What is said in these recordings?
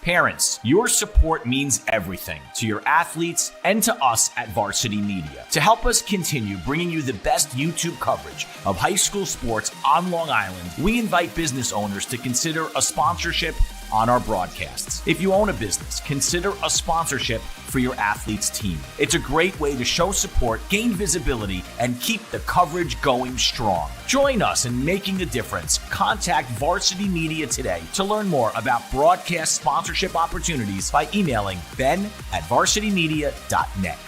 Parents, your support means everything to your athletes and to us at Varsity Media. To help us continue bringing you the best YouTube coverage of high school sports on Long Island, we invite business owners to consider a sponsorship on our broadcasts. If you own a business, consider a sponsorship for your athlete's team. It's a great way to show support, gain visibility, and keep the coverage going strong. Join us in making a difference. Contact Varsity Media today to learn more about broadcast sponsorship opportunities by emailing ben@varsitymedia.net.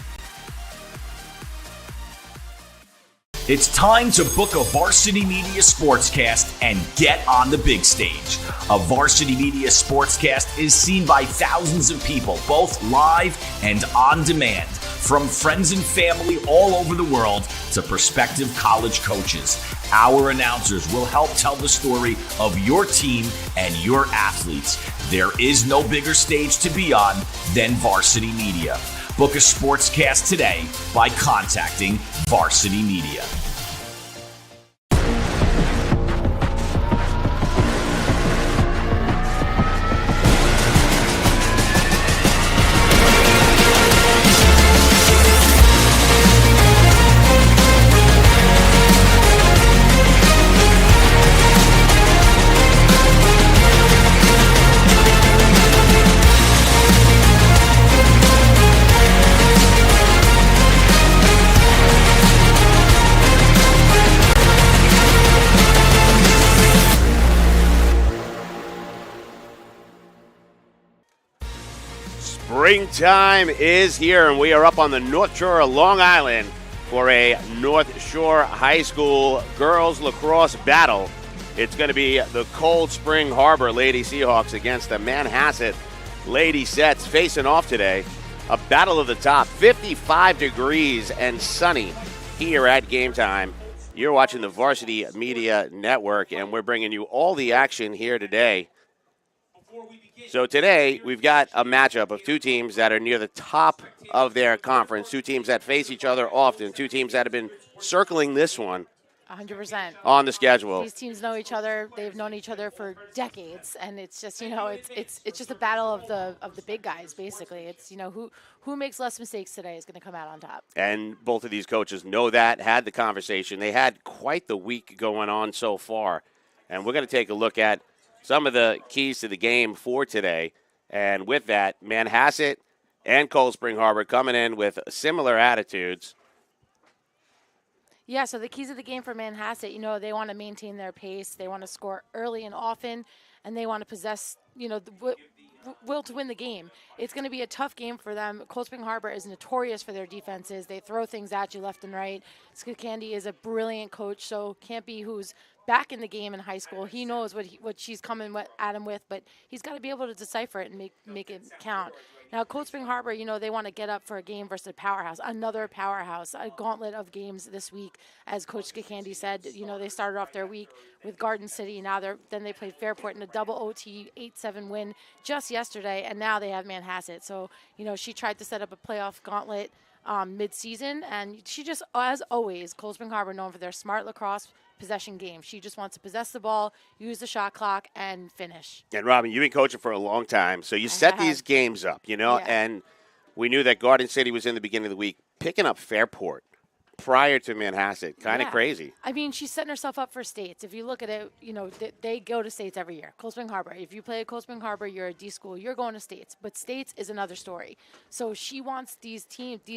It's time to book a Varsity Media Sportscast and get on the big stage. A Varsity Media Sportscast is seen by thousands of people, both live and on demand, from friends and family all over the world to prospective college coaches. Our announcers will help tell the story of your team and your athletes. There is no bigger stage to be on than Varsity Media. Book a sportscast today by contacting Varsity Media. Springtime is here, and we are up on the North Shore of Long Island for a North Shore High School girls lacrosse battle. It's going to be the Cold Spring Harbor Lady Seahawks against the Manhasset Lady Sets facing off today. A battle of the top, 55 degrees and sunny here at game time. You're watching the Varsity Media Network, and we're bringing you all the action here today. So today, we've got a matchup of two teams that are near the top of their conference, two teams that face each other often, two teams that have been circling this one 100% on the schedule. These teams know each other. They've known each other for decades, and it's just, it's just a battle of the big guys, basically. It's, who makes less mistakes today is going to come out on top. And both of these coaches know that, had the conversation. They had quite the week going on so far, and we're going to take a look at some of the keys to the game for today. And with that, Manhasset and Cold Spring Harbor coming in with similar attitudes. Yeah, so the keys of the game for Manhasset, they want to maintain their pace. They want to score early and often, and they want to possess, the will to win the game. It's going to be a tough game for them. Cold Spring Harbor is notorious for their defenses. They throw things at you left and right. Candy is a brilliant coach, so Campy, who's back in the game in high school, he knows what she's coming at him with, but he's got to be able to decipher it and make it count. Now, Cold Spring Harbor, they want to get up for a game versus a powerhouse, another powerhouse, a gauntlet of games this week. As Coach Candy said, they started off their week with Garden City. Now then they played Fairport in a double OT 8-7 win just yesterday, and now they have Manhasset. So, she tried to set up a playoff gauntlet mid-season, and she just, as always, Cold Spring Harbor known for their smart lacrosse possession game. She just wants to possess the ball, use the shot clock, and finish. And, Robin, you've been coaching for a long time, so you set these games up, and we knew that Garden City was in the beginning of the week. Picking up Fairport prior to Manhasset, kind of crazy. I mean, she's setting herself up for states. If you look at it, they go to states every year. Cold Spring Harbor. If you play at Cold Spring Harbor, you're a D school, you're going to states. But states is another story. So she wants these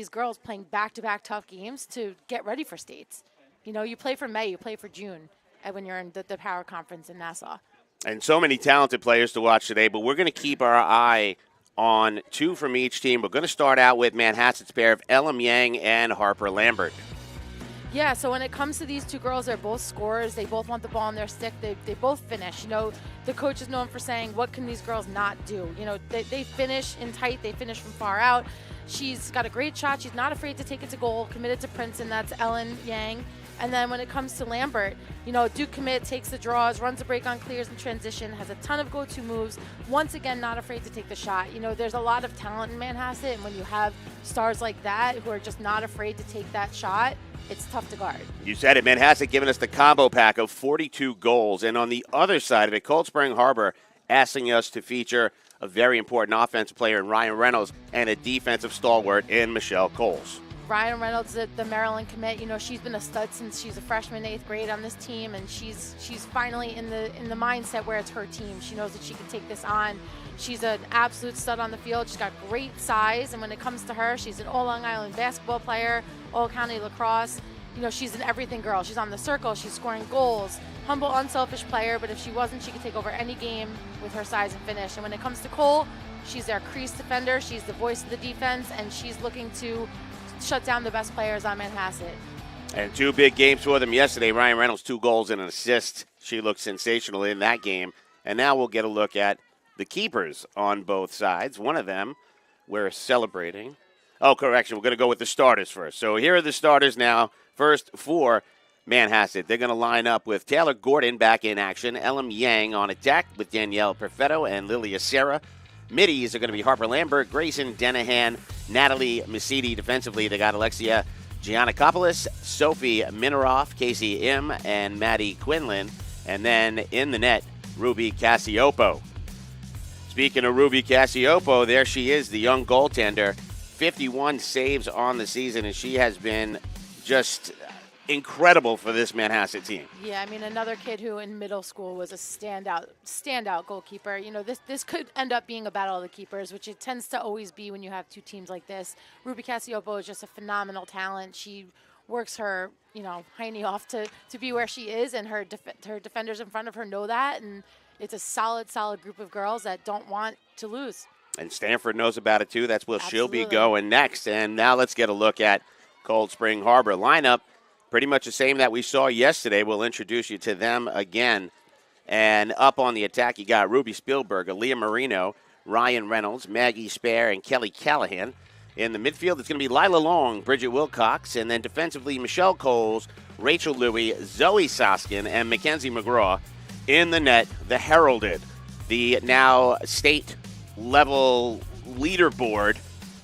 girls playing back-to-back tough games to get ready for states. You play for May, you play for June when you're in the Power Conference in Nassau. And so many talented players to watch today, but we're going to keep our eye on two from each team. We're going to start out with Manhasset's pair of Elam Yang and Harper Lambert. Yeah, so when it comes to these two girls, they're both scorers. They both want the ball on their stick. They both finish. The coach is known for saying, what can these girls not do? They finish in tight. They finish from far out. She's got a great shot. She's not afraid to take it to goal, committed to Princeton. That's Ellen Yang. And then when it comes to Lambert, Duke commit, takes the draws, runs a break on clears in transition, has a ton of go-to moves. Once again, not afraid to take the shot. There's a lot of talent in Manhasset, and when you have stars like that who are just not afraid to take that shot, it's tough to guard. You said it. Manhasset giving us the combo pack of 42 goals. And on the other side of it, Cold Spring Harbor asking us to feature a very important offensive player in Ryan Reynolds, and a defensive stalwart in Michelle Coles. Ryan Reynolds, the Maryland commit, she's been a stud since she's a freshman, 8th grade on this team, and she's finally in the mindset where it's her team. She knows that she can take this on. She's an absolute stud on the field. She's got great size, and when it comes to her, she's an all-Long Island basketball player, all-county lacrosse. She's an everything girl. She's on the circle. She's scoring goals. Humble, unselfish player, but if she wasn't, she could take over any game with her size and finish. And when it comes to Cole, she's their crease defender. She's the voice of the defense, and she's looking to shut down the best players on Manhasset. And 2 big games for them yesterday. Ryan Reynolds, 2 goals and an assist. She looked sensational in that game. And now we'll get a look at the keepers on both sides. One of them we're celebrating. Oh, correction. We're going to go with the starters first. So here are the starters now. First for Manhasset. They're going to line up with Taylor Gordon back in action, Elam Yang on attack with Danielle Perfetto and Lilia Serra. Middies are going to be Harper Lambert, Grayson Denahan, Natalie Masidi. Defensively, they got Alexia Giannakopoulos, Sophie Mineroff, Casey Im, and Maddie Quinlan. And then in the net, Ruby Cassiopo. Speaking of Ruby Cassiopo, there she is, the young goaltender. 51 saves on the season, and she has been just incredible for this Manhasset team. Yeah, another kid who in middle school was a standout goalkeeper. This could end up being a battle of the keepers, which it tends to always be when you have 2 teams like this. Ruby Cassiopo is just a phenomenal talent. She works her, hiney off to be where she is, and her defenders in front of her know that, and it's a solid group of girls that don't want to lose. And Stanford knows about it too. That's where she'll be going next. And now let's get a look at Cold Spring Harbor lineup. Pretty much the same that we saw yesterday. We'll introduce you to them again. And up on the attack, you got Ruby Spielberg, Aaliyah Marino, Ryan Reynolds, Maggie Spare, and Kelly Callahan. In the midfield, it's going to be Lila Long, Bridget Wilcox, and then defensively, Michelle Coles, Rachel Louie, Zoe Soskin, and Mackenzie McGraw. In the net, the heralded, the now state-level leaderboard,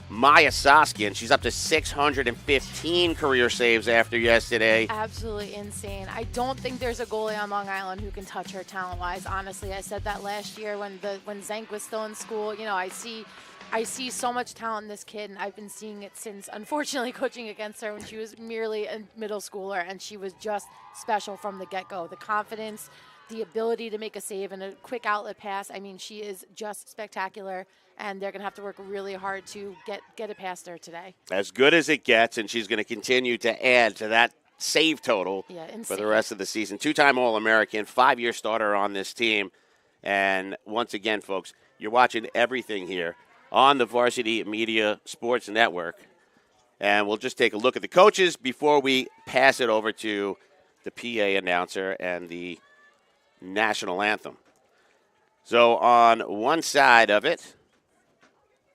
Maya Soskin. She's up to 615 career saves after yesterday. Absolutely insane. I don't think there's a goalie on Long Island who can touch her talent-wise. Honestly, I said that last year when Zank was still in school. I see so much talent in this kid, and I've been seeing it since, unfortunately, coaching against her when she was merely a middle schooler, and she was just special from the get-go. The confidence, the ability to make a save, and a quick outlet pass. She is just spectacular, and they're going to have to work really hard to get it past her today. As good as it gets, and she's going to continue to add to that save total for the rest of the season. 2-time All-American, 5-year starter on this team. And once again, folks, you're watching everything here on the Varsity Media Sports Network. And we'll just take a look at the coaches before we pass it over to the PA announcer and the national anthem. So on one side of it,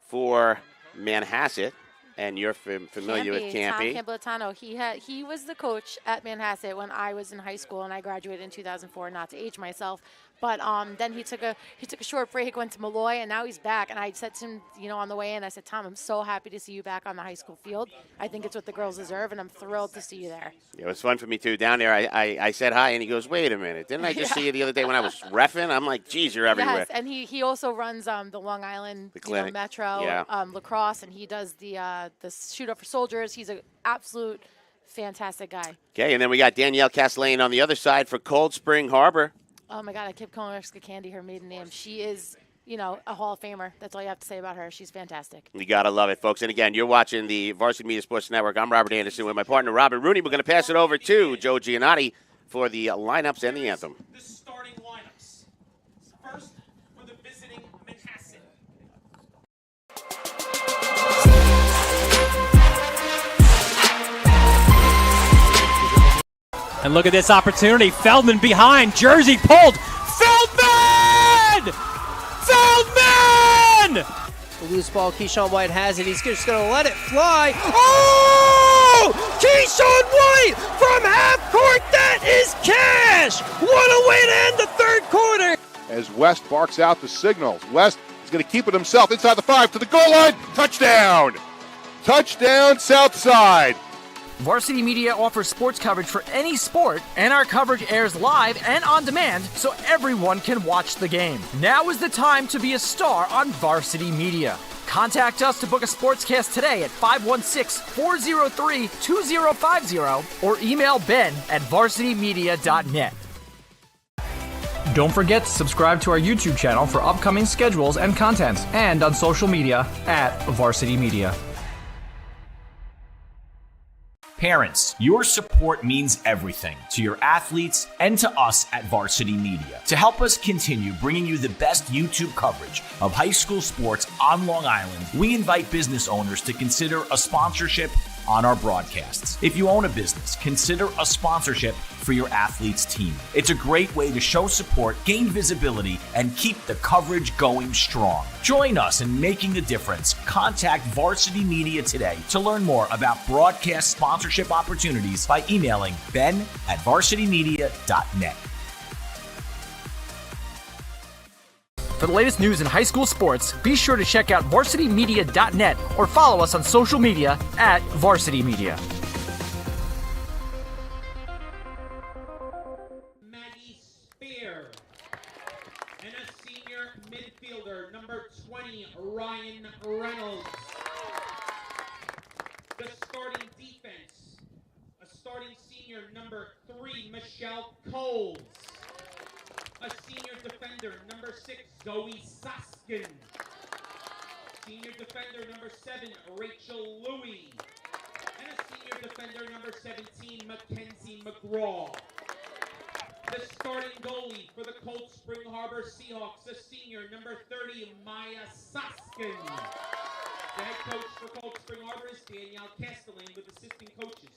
for Manhasset, and you're familiar with Campy. Tom Campbellitano. He was the coach at Manhasset when I was in high school, and I graduated in 2004. Not to age myself, but then he took a short break, went to Malloy, and now he's back. And I said to him, on the way in, I said, Tom, I'm so happy to see you back on the high school field. I think it's what the girls deserve, and I'm thrilled to see you there. It was fun for me too. Down there, I said hi, and he goes, "Wait a minute, didn't I just see you the other day when I was reffing?" I'm like, "Geez, you're everywhere." Yes, and he also runs the Long Island Metro lacrosse, and he does the shoot up for soldiers. He's an absolute fantastic guy. Okay, and then we got Danielle Castellane on the other side for Cold Spring Harbor. Oh my God, I kept calling her Candy, her maiden name. She is, a Hall of Famer. That's all you have to say about her. She's fantastic. You gotta love it, folks. And again, you're watching the Varsity Media Sports Network. I'm Robert Anderson with my partner Robert Rooney. We're gonna pass it over to Joe Giannotti for the lineups and the anthem. The starting lineups. First, for the visiting Manhasset. And look at this opportunity. Feldman behind. Jersey pulled. Feldman! Feldman! The loose ball, Keyshawn White has it. He's just going to let it fly. Oh! Keyshawn White from half court. That is cash! What a way to end the third quarter. As West barks out the signals. West is going to keep it himself inside the 5 to the goal line. Touchdown! Touchdown, Southside. Varsity Media offers sports coverage for any sport, and our coverage airs live and on demand so everyone can watch the game. Now is the time to be a star on Varsity Media. Contact us to book a sportscast today at 516-403-2050 or email ben@varsitymedia.net. Don't forget to subscribe to our YouTube channel for upcoming schedules and content, and on social media @Varsity Media. Parents, your support means everything to your athletes and to us at Varsity Media. To help us continue bringing you the best YouTube coverage of high school sports on Long Island, we invite business owners to consider a sponsorship on our broadcasts. If you own a business, consider a sponsorship for your athlete's team. It's a great way to show support, gain visibility, and keep the coverage going strong. Join us in making a difference. Contact Varsity Media today to learn more about broadcast sponsorship opportunities by emailing ben@varsitymedia.net. For the latest news in high school sports, be sure to check out varsitymedia.net or follow us on social media @VarsityMedia. Maggie Spear. And a senior midfielder, number 20, Ryan Reynolds. The starting defense, a starting senior, number 3, Michelle Coles. A senior defender, number 6, Zoe Soskin. Senior defender, number 7, Rachel Louie. And a senior defender, number 17, Mackenzie McGraw. The starting goalie for the Cold Spring Harbor Seahawks, a senior, number 30, Maya Soskin. The head coach for Cold Spring Harbor is Danielle Castellan, with assistant coaches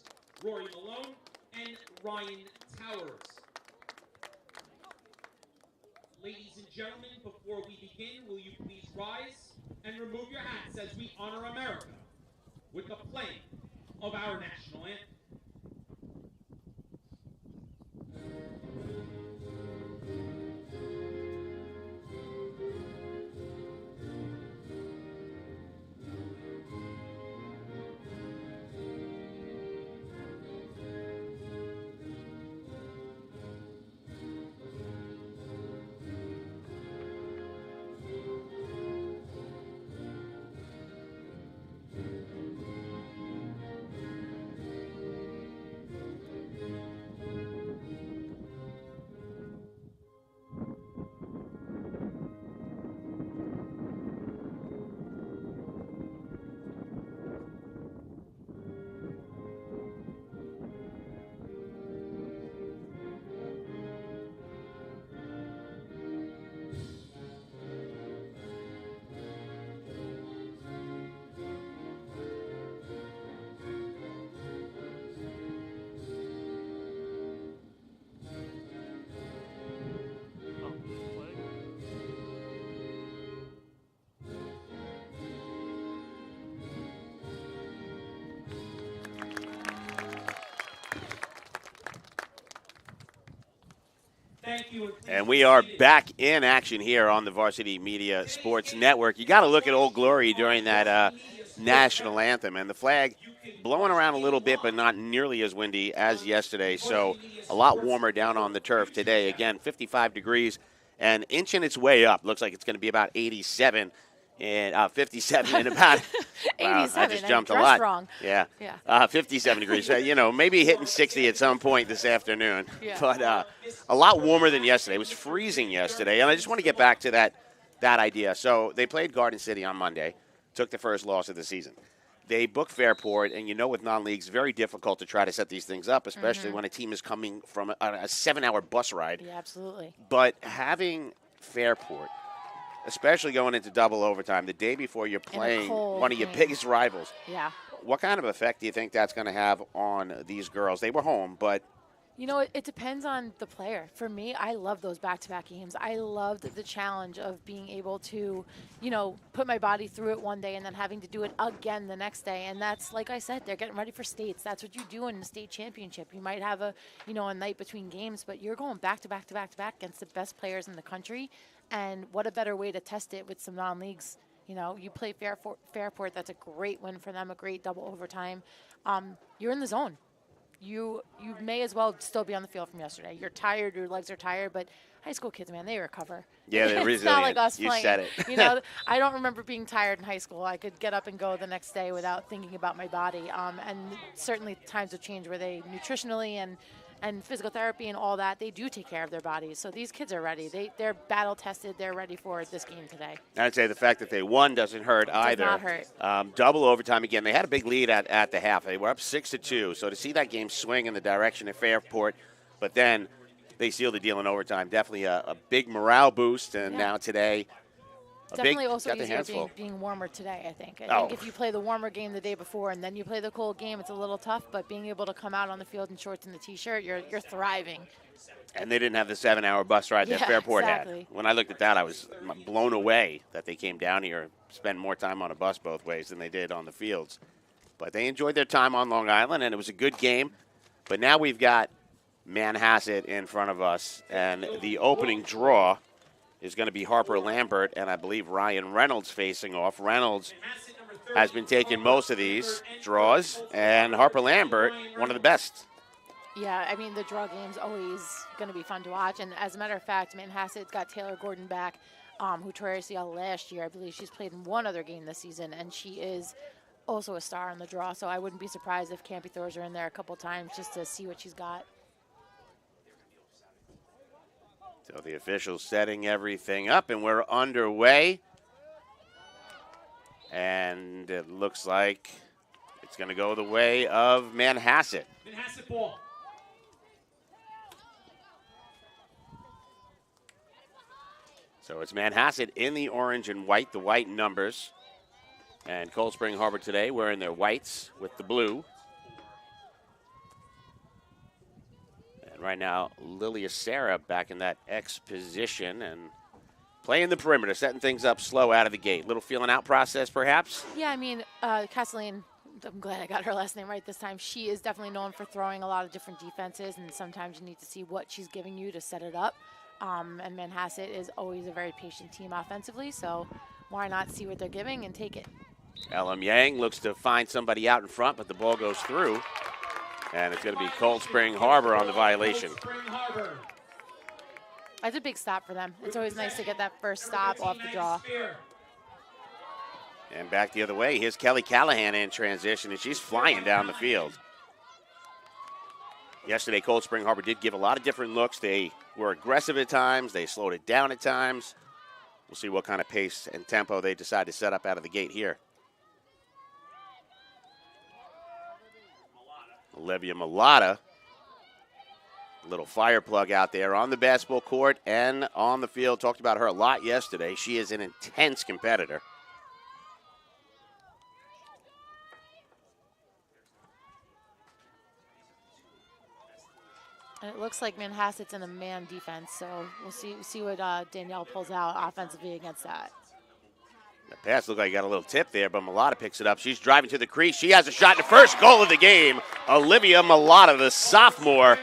Rory Malone and Ryan Towers. Ladies and gentlemen, before we begin, will you please rise and remove your hats as we honor America with the playing of our national anthem. Thank you. And we are back in action here on the Varsity Media Sports Network. You got to look at Old Glory during that national anthem, and the flag blowing around a little bit, but not nearly as windy as yesterday. So a lot warmer down on the turf today. Again, 55 degrees and inching its way up. Looks like it's going to be about 87 and 57 in about. 87. I just jumped a lot. Wrong. Yeah. 57 degrees. So, maybe hitting 60 at some point this afternoon. Yeah. But a lot warmer than yesterday. It was freezing yesterday. And I just want to get back to that idea. So they played Garden City on Monday, took the first loss of the season. They booked Fairport, and with non-leagues, very difficult to try to set these things up, especially when a team is coming from a 7-hour bus ride. Yeah, absolutely. But having Fairport, especially going into double overtime, the day before you're playing one of your biggest rivals. Yeah. What kind of effect do you think that's going to have on these girls? They were home, but It depends on the player. For me, I love those back-to-back games. I loved the challenge of being able to, put my body through it one day and then having to do it again the next day. And that's, like I said, they're getting ready for states. That's what you do in the state championship. You might have a night between games, but you're going back-to-back against the best players in the country. And what a better way to test it with some non-leagues You know, you play Fairport. That's a great win for them, a great double overtime. You're in the zone. You may as well still be on the field from yesterday. You're tired, your legs are tired, but high school kids, man, they recover. Yeah, they're resilient. It's not like us you playing. said it. You know, I don't remember being tired in high school. I could get up and go the next day without thinking about my body. And certainly times have changed where they nutritionally and physical therapy and all that, they do take care of their bodies. So these kids are ready. They're battle tested. They're ready for this game today. I'd say the fact that they won doesn't hurt either. Does not hurt. Double overtime again. They had a big lead at the half. They were up 6-2. So to see that game swing in the direction of Fairport, but then they sealed the deal in overtime. Definitely a big morale boost. And now today, definitely also easier being warmer today, I think. I think if you play the warmer game the day before and then you play the cold game, it's a little tough, but being able to come out on the field in shorts and the T-shirt, you're thriving. And they didn't have the 7-hour bus ride that Fairport had. When I looked at that, I was blown away that they came down here and spent more time on a bus both ways than they did on the fields. But they enjoyed their time on Long Island, and it was a good game. But now we've got Manhasset in front of us, and the opening draw is going to be Harper Lambert and I believe Ryan Reynolds facing off. Reynolds has been taking most of these draws, and Harper Lambert, one of the best. Yeah, I mean, the draw game's always going to be fun to watch. And as a matter of fact, Manhasset's got Taylor Gordon back, who tore ACL last year. I believe she's played in one other game this season, and she is also a star on the draw. So I wouldn't be surprised if Campy throws her in there a couple times just to see what she's got. So the officials setting everything up, and we're underway. And it looks like it's going to go the way of Manhasset. Manhasset ball. So it's Manhasset in the orange and white, the white numbers. And Cold Spring Harbor today wearing their whites with the blue. And right now, Lilia Sarah back in that X position and playing the perimeter, setting things up slow out of the gate. Little feeling out process, perhaps? Yeah, I mean, Castelline, I'm glad I got her last name right this time. She is definitely known for throwing a lot of different defenses, and sometimes you need to see what she's giving you to set it up. And Manhasset is always a very patient team offensively, so why not see what they're giving and take it? LM Yang looks to find somebody out in front, but the ball goes through. And it's going to be Cold Spring Harbor on the violation. That's a big stop for them. It's always nice to get that first stop off the draw. And back the other way, here's Kelly Callahan in transition, and she's flying down the field. Yesterday, Cold Spring Harbor did give a lot of different looks. They were aggressive at times. They slowed it down at times. We'll see what kind of pace and tempo they decide to set up out of the gate here. Olivia Mulata, little fire plug out there on the basketball court and on the field. Talked about her a lot yesterday. She is an intense competitor. And it looks like Manhasset's in a man defense, so we'll see what Danielle pulls out offensively against that. The pass looked like he got a little tip there, but Mulata picks it up. She's driving to the crease. She has a shot. The first goal of the game. Olivia Mulata, the sophomore,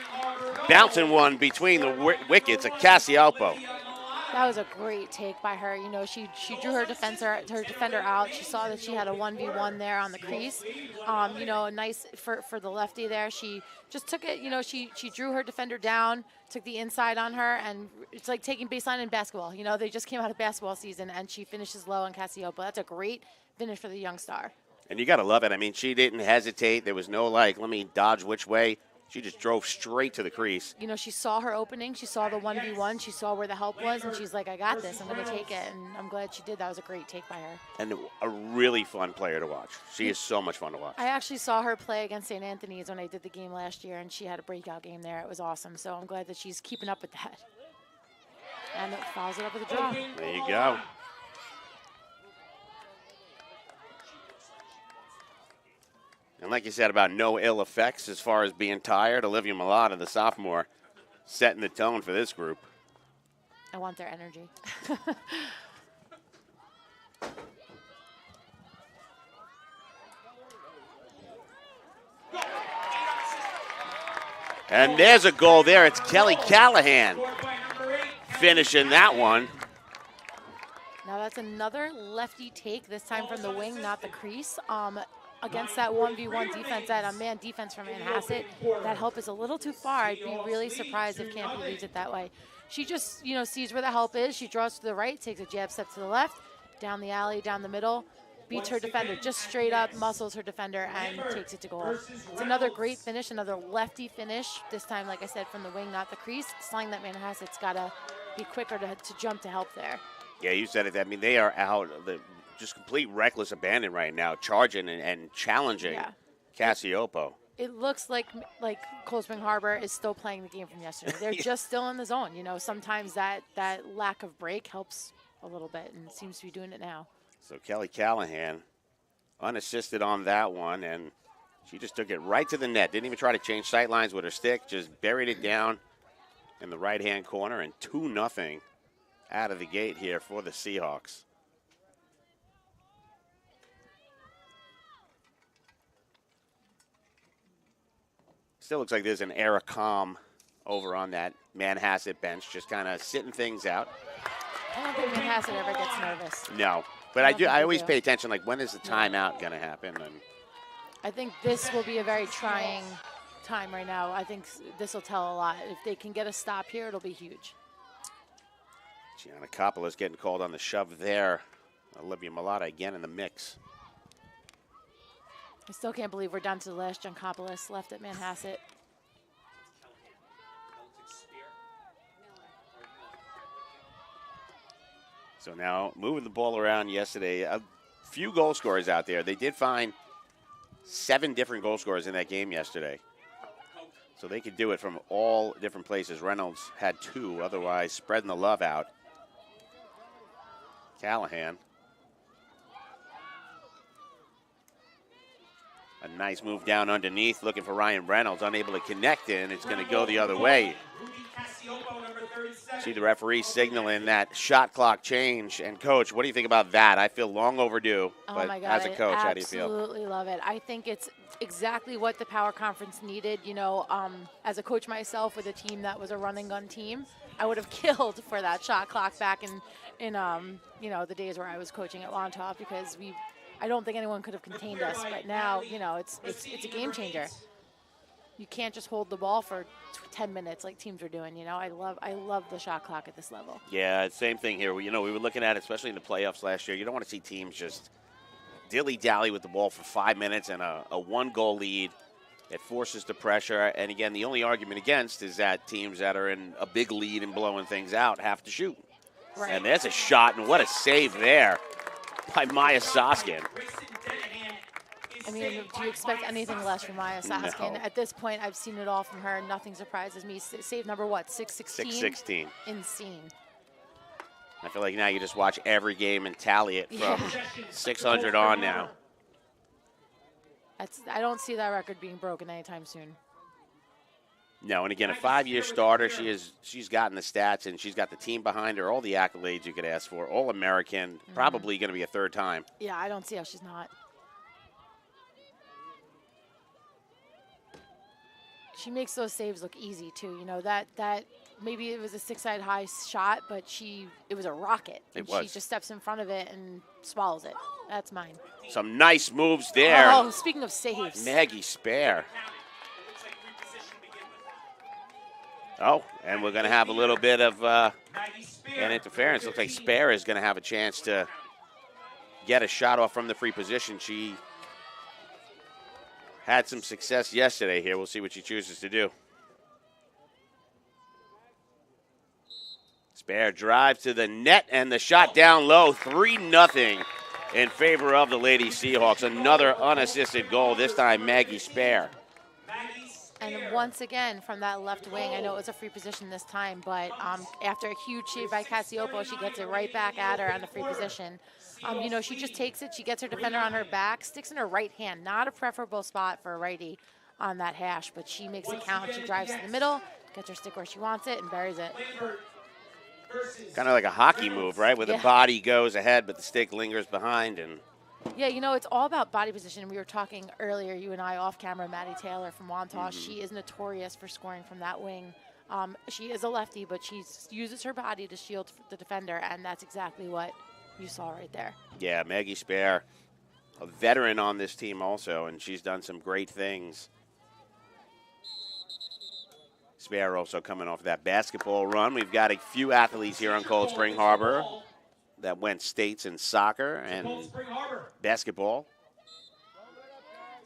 bouncing one between the wickets of Cassioppo. That was a great take by her. You know, she drew her defender out. She saw that she had a 1v1 there on the crease. You know, nice for the lefty there. She just took it. You know, she drew her defender down, took the inside on her, and it's like taking baseline in basketball. You know, they just came out of basketball season, and she finishes low on Cassioppo. That's a great finish for the young star. And you got to love it. I mean, she didn't hesitate. There was no, like, let me dodge which way. She just drove straight to the crease. You know, she saw her opening. She saw the 1v1. She saw where the help was, and she's like, I got this. I'm going to take it, and I'm glad she did. That was a great take by her. And a really fun player to watch. She is so much fun to watch. I actually saw her play against St. Anthony's when I did the game last year, and she had a breakout game there. It was awesome, so I'm glad that she's keeping up with that. And it follows it up with a draw. There you go. And like you said about no ill effects as far as being tired, Olivia Mulata, the sophomore, setting the tone for this group. I want their energy. And there's a goal there. It's Kelly Callahan finishing that one. Now that's another lefty take, this time from the wing, not the crease. Against that 1v1 defense, that man defense from Manhasset, that help is a little too far. I'd be really surprised if Campy leaves it that way. She just, sees where the help is. She draws to the right, takes a jab step to the left, down the alley, down the middle, beats her defender, just straight up muscles her defender and takes it to goal. It's another great finish, another lefty finish. This time, like I said, from the wing, not the crease. Slang that Manhasset's got to be quicker to jump to help there. Yeah, you said it. I mean, they are out of the just complete reckless abandon right now, charging and challenging Cassiopo. It looks like Cold Spring Harbor is still playing the game from yesterday. They're just still in the zone. Sometimes that lack of break helps a little bit, and seems to be doing it now. So Kelly Callahan, unassisted on that one, and she just took it right to the net. Didn't even try to change sight lines with her stick, just buried it down in the right-hand corner, and 2-0 out of the gate here for the Seahawks. Still looks like there's an air of calm over on that Manhasset bench, just kind of sitting things out. I don't think Manhasset ever gets nervous. No, but I always pay attention, like, when is the timeout going to happen? And I think this will be a very trying time right now. I think this will tell a lot. If they can get a stop here, it'll be huge. Gianna Coppola's getting called on the shove there. Olivia Malata again in the mix. I still can't believe we're down to the last Giancopoulos left at Manhasset. So now moving the ball around yesterday, a few goal scorers out there. They did find 7 different goal scorers in that game yesterday. So they could do it from all different places. Reynolds had 2, otherwise spreading the love out. Callahan. A nice move down underneath, looking for Ryan Reynolds, unable to connect it, and it's going to go the other way. See the referee signaling that shot clock change. And, Coach, what do you think about that? I feel long overdue, but my God, as a coach, how do you feel? Absolutely love it. I think it's exactly what the Power Conference needed. As a coach myself with a team that was a run and gun team, I would have killed for that shot clock back in the days where I was coaching at Wantagh, because I don't think anyone could have contained us. But now, it's a game changer. You can't just hold the ball for 10 minutes like teams are doing. I love the shot clock at this level. Yeah, same thing here. We were looking at it, especially in the playoffs last year. You don't want to see teams just dilly-dally with the ball for 5 minutes and a 1-goal lead. It forces the pressure. And, again, the only argument against is that teams that are in a big lead and blowing things out have to shoot. Right. And there's a shot, and what a save there by Maya Soskin. I mean, do you expect anything less from Maya Soskin? No. At this point, I've seen it all from her. Nothing surprises me. Save number what, 616? 616. Insane. I feel like now you just watch every game and tally it from 600 on now. I don't see that record being broken anytime soon. No, and again, a 5-year starter. She's gotten the stats, and she's got the team behind her, all the accolades you could ask for, All-American, probably going to be a 3rd time. Yeah, I don't see how she's not. She makes those saves look easy too. That maybe it was a 6-side high shot, but it was a rocket. It was. She just steps in front of it and swallows it. That's mine. Some nice moves there. Oh, speaking of saves. Maggie Spare. Oh, and we're going to have a little bit of an interference. Looks like Spare is going to have a chance to get a shot off from the free position. She had some success yesterday here. We'll see what she chooses to do. Spare drive to the net, and the shot down low, 3-0 in favor of the Lady Seahawks. Another unassisted goal, this time Maggie Spare. And once again, from that left wing, I know it was a free position this time, but after a huge save by Cassiopo, she gets it right back at her on the free position. She just takes it, she gets her defender on her back, sticks in her right hand, not a preferable spot for a righty on that hash, but she makes it count. She drives to the middle, gets her stick where she wants it, and buries it. Kind of like a hockey move, right? Where the body goes ahead, but the stick lingers behind. And yeah, it's all about body position. We were talking earlier, you and I, off camera, Maddie Taylor from Wantagh. She is notorious for scoring from that wing. She is a lefty, but she uses her body to shield the defender, and that's exactly what you saw right there. Yeah, Maggie Spare, a veteran on this team also, and she's done some great things. Spare also coming off that basketball run. We've got a few athletes here on Cold Spring Harbor that went states in soccer and basketball.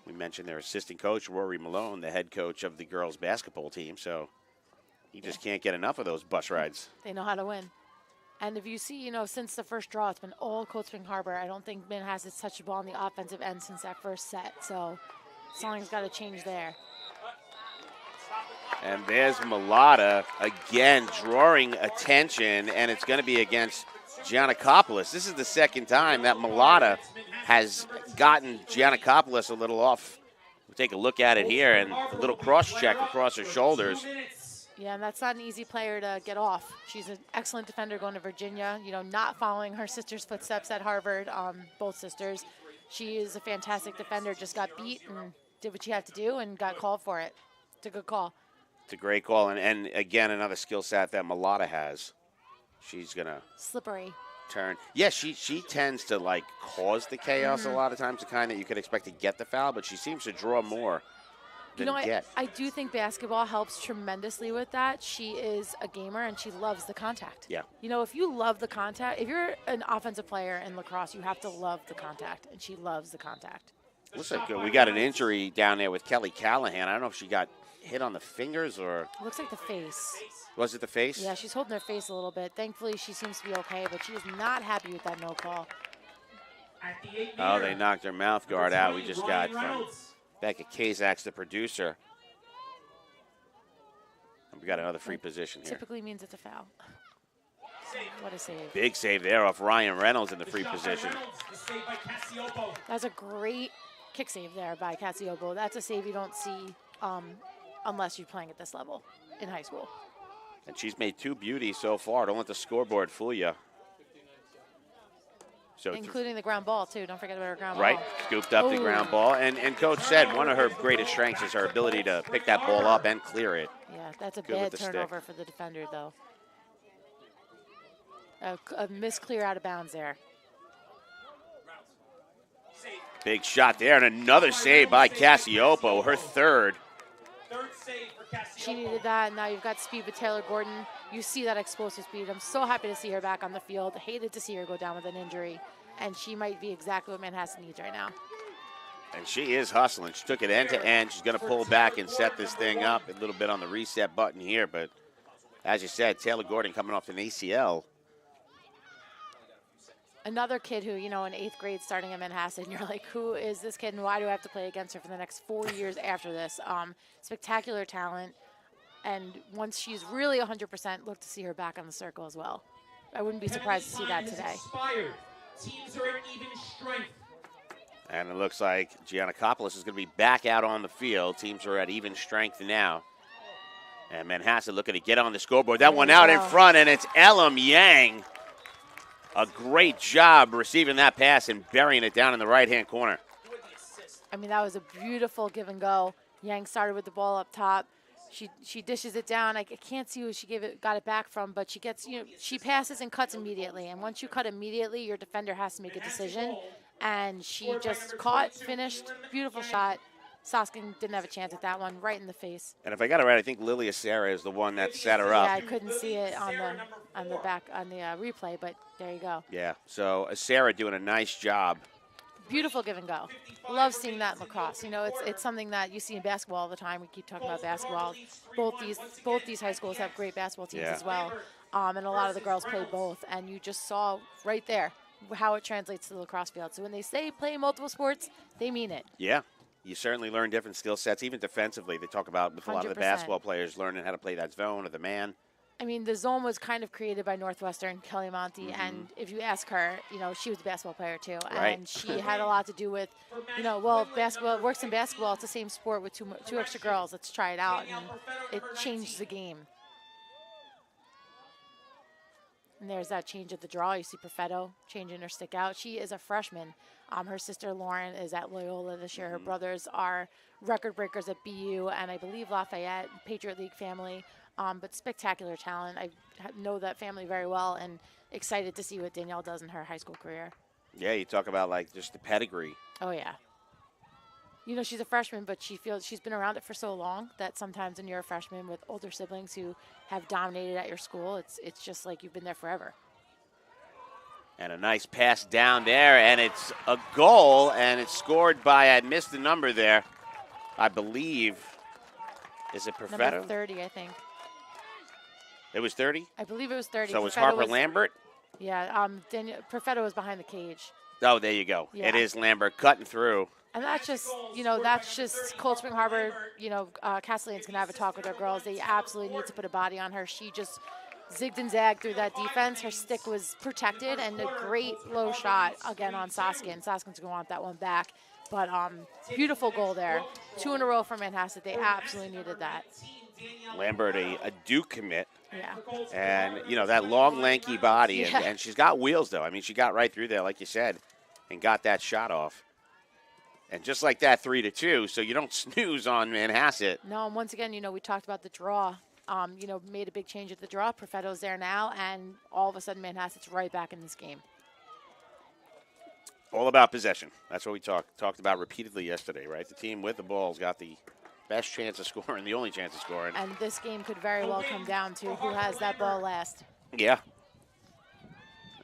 We mentioned their assistant coach, Rory Malone, the head coach of the girls' basketball team, so he just can't get enough of those bus rides. They know how to win. And if you see, you know, since the first draw, it's been all Cold Spring Harbor. I don't think Manhasset's touched the ball on the offensive end since that first set, so something's got to change there. And there's Mulata again drawing attention, and it's going to be against Giannakopoulos. This is the second time that Mulata has gotten Giannakopoulos a little off. We'll take a look at it here, and a little cross-check across her shoulders. Yeah, and that's not an easy player to get off. She's an excellent defender going to Virginia, you know, not following her sister's footsteps at Harvard, both sisters. She is a fantastic defender, just got beat and did what she had to do and got called for it. It's a good call. It's a great call, and again, another skill set that Mulata has. She's going to slippery turn. Yeah, she tends to, like, cause the chaos a lot of times, the kind that you could expect to get the foul, but she seems to draw more than get. I do think basketball helps tremendously with that. She is a gamer, and she loves the contact. Yeah. You know, if you love the contact, if you're an offensive player in lacrosse, you have to love the contact, and she loves the contact. Looks like we got an injury down there with Kelly Callahan. I don't know if she got hit on the fingers or... Looks like the face. Was it the face? Yeah, she's holding her face a little bit. Thankfully, she seems to be okay, but she is not happy with that no call. Oh, they knocked her mouth guard out. We just got from Becca Kazaks, the producer. And we got another free position here. Typically means it's a foul. What a save. Big save there off Ryan Reynolds in the free position. That's a great kick save there by Cassiopo. That's a save you don't see unless you're playing at this level in high school. And she's made 2 beauties so far. Don't let the scoreboard fool you. So including the ground ball, too. Don't forget about her ground ball. Right, scooped up the ground ball. And Coach said one of her greatest strengths is her ability to pick that ball up and clear it. Yeah, that's a bad turnover for the defender, though. A misclear out of bounds there. Big shot there, and another save by Cassiopo, her third. She needed that, and now you've got speed with Taylor Gordon. You see that explosive speed. I'm so happy to see her back on the field. Hated to see her go down with an injury, and she might be exactly what Manhasset needs right now. And she is hustling. She took it end to end. She's going to pull back and set this thing up a little bit on the reset button here, but as you said, Taylor Gordon coming off an ACL. Another kid who, you know, in 8th grade starting at Manhasset, and you're like, who is this kid and why do I have to play against her for the next 4 years after this? Spectacular talent, and once she's really 100%, look to see her back on the circle as well. I wouldn't be surprised to see that today. Teams are at even strength. And it looks like Giannakopoulos is going to be back out on the field. Teams are at even strength now. And Manhasset looking to get on the scoreboard. That one out in front, and it's Elam Yang. A great job receiving that pass and burying it down in the right-hand corner. I mean, that was a beautiful give and go. Yang started with the ball up top. She dishes it down. I can't see who she got it back from, but she gets, you know, she passes and cuts immediately. And once you cut immediately, your defender has to make a decision. And she just caught, finished, beautiful shot. Soskin didn't have a chance at that one, right in the face. And if I got it right, I think Lilia Serra is the one that set her up. Yeah, I couldn't see it on the replay, but there you go. Yeah, so Sarah doing a nice job. Beautiful give and go. Love seeing that in lacrosse. You know, it's something that you see in basketball all the time. We keep talking about basketball. Both these high schools have great basketball teams as well, and a lot of the girls play both. And you just saw right there how it translates to the lacrosse field. So when they say play multiple sports, they mean it. Yeah. You certainly learn different skill sets, even defensively. They talk about with a lot of the 100%. basketball players learning how to play that zone or the man. I mean, the zone was kind of created by Northwestern, Kelly Monty, and if you ask her, you know, she was a basketball player too, and she had a lot to do with, you know, well, basketball works in basketball. It's the same sport with two extra girls. Let's try it out, and it changed the game. And there's that change of the draw. You see Perfetto changing her stick out. She is a freshman. Her sister Lauren is at Loyola this year. Her brothers are record breakers at BU and I believe Lafayette, Patriot League family. But spectacular talent. I know that family very well, and excited to see what Danielle does in her high school career. Yeah, you talk about, like, just the pedigree. Oh, yeah. You know, she's a freshman, but she feels she's been around it for so long that sometimes when you're a freshman with older siblings who have dominated at your school, it's just like you've been there forever. And a nice pass down there, and it's a goal, and it's scored by, I missed the number there, I believe, is it Perfetto? Number 30, I think. It was 30? I believe it was 30. So it was Perfetto Harper Lambert? Yeah, Perfetto was behind the cage. Oh, there you go. Yeah. It is Lambert cutting through. And that's just Cold Spring Harbor, Castellane's going to have a talk with their girls. They absolutely need to put a body on her. She just zigged and zagged through that defense. Her stick was protected, and a great low shot again on Soskin. Soskin's going to want that one back. But beautiful goal there. 2 in a row for Manhasset. They absolutely needed that. Lambert, a Duke commit. Yeah. And, that long, lanky body. And she's got wheels, though. I mean, she got right through there, like you said, and got that shot off. And just like that, 3-2, so you don't snooze on Manhasset. No, and once again, we talked about the draw. Made a big change at the draw. Perfetto's there now, and all of a sudden Manhasset's right back in this game. All about possession. That's what we talked about repeatedly yesterday, right? The team with the ball's got the best chance of scoring, the only chance of scoring. And this game could very well come down to who has that ball last. Yeah.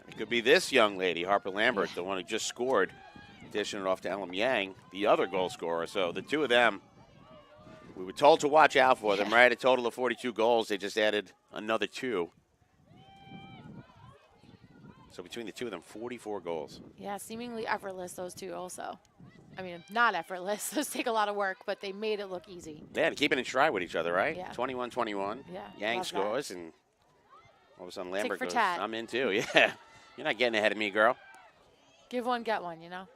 It could be this young lady, Harper Lambert, the one who just scored, dishing it off to Ellen Yang, the other goal scorer. So the two of them, we were told to watch out for them, right? A total of 42 goals. They just added another 2. So between the two of them, 44 goals. Yeah, seemingly effortless, those two also. I mean, not effortless. Those take a lot of work, but they made it look easy. Yeah, and keeping in stride with each other, right? Yeah. 21-21. Yeah. Yang scores, and all of a sudden Lambert goes, tat. I'm in too. Yeah. You're not getting ahead of me, girl. Give one, get one, A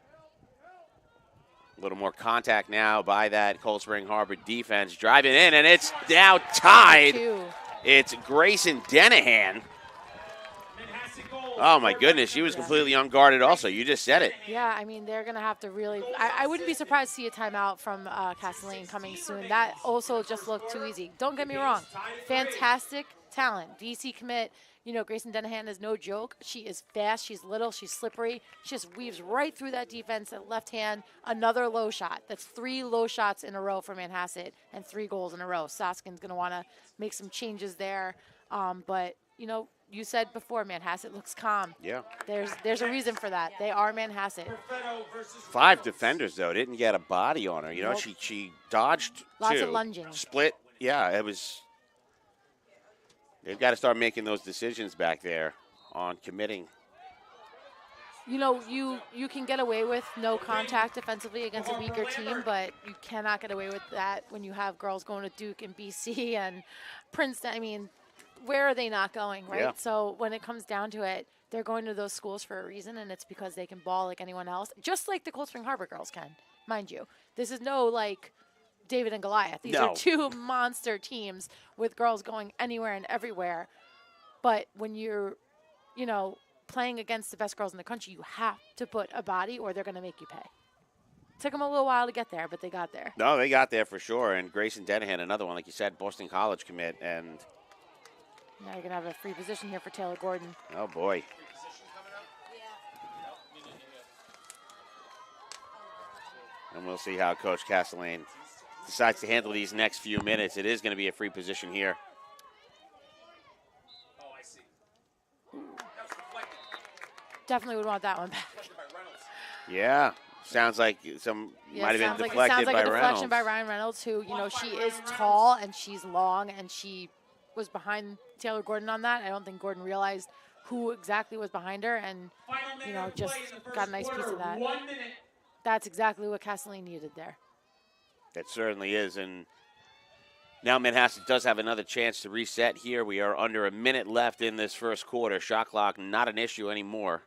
little more contact now by that Cold Spring Harbor defense. Driving in, and it's now tied. It's Grayson Denahan. Oh, my goodness. She was completely unguarded also. You just said it. Yeah, I mean, they're going to have to really – I wouldn't be surprised to see a timeout from Castellane coming soon. That also just looked too easy. Don't get me wrong. Fantastic talent. VC commit. Grayson Denahan is no joke. She is fast. She's little. She's slippery. She just weaves right through that defense at left hand. Another low shot. That's 3 low shots in a row for Manhasset and 3 goals in a row. Soskin's going to want to make some changes there. But, you said before, Manhasset looks calm. Yeah. There's a reason for that. They are Manhasset. 5 defenders, though, didn't get a body on her. Nope. She dodged Lots 2. of lunging. Split. Yeah, it was. They've got to start making those decisions back there on committing. You can get away with no contact defensively against a weaker team, but you cannot get away with that when you have girls going to Duke and BC and Princeton. I mean, where are they not going, right? Yeah. So when it comes down to it, they're going to those schools for a reason, and it's because they can ball like anyone else, just like the Cold Spring Harbor girls can, mind you. This is no, David and Goliath. These are 2 monster teams with girls going anywhere and everywhere. But when you're, playing against the best girls in the country, you have to put a body or they're going to make you pay. Took them a little while to get there, but they got there. No, they got there for sure. And Grayson Denahan, another one, like you said, Boston College commit. And now you're going to have a free position here for Taylor Gordon. Oh, boy. And we'll see how Coach Castellane decides to handle these next few minutes. It is going to be a free position here. Definitely would want that one back. Yeah. Sounds like might have been deflected by Reynolds. Sounds like a deflection by Ryan Reynolds, who, she is tall and she's long, and she was behind Taylor Gordon on that. I don't think Gordon realized who exactly was behind her, and, just got a nice piece of that. That's exactly what Castellane needed there. That certainly is, and now Manhasset does have another chance to reset here. We are under a minute left in this first quarter. Shot clock not an issue anymore.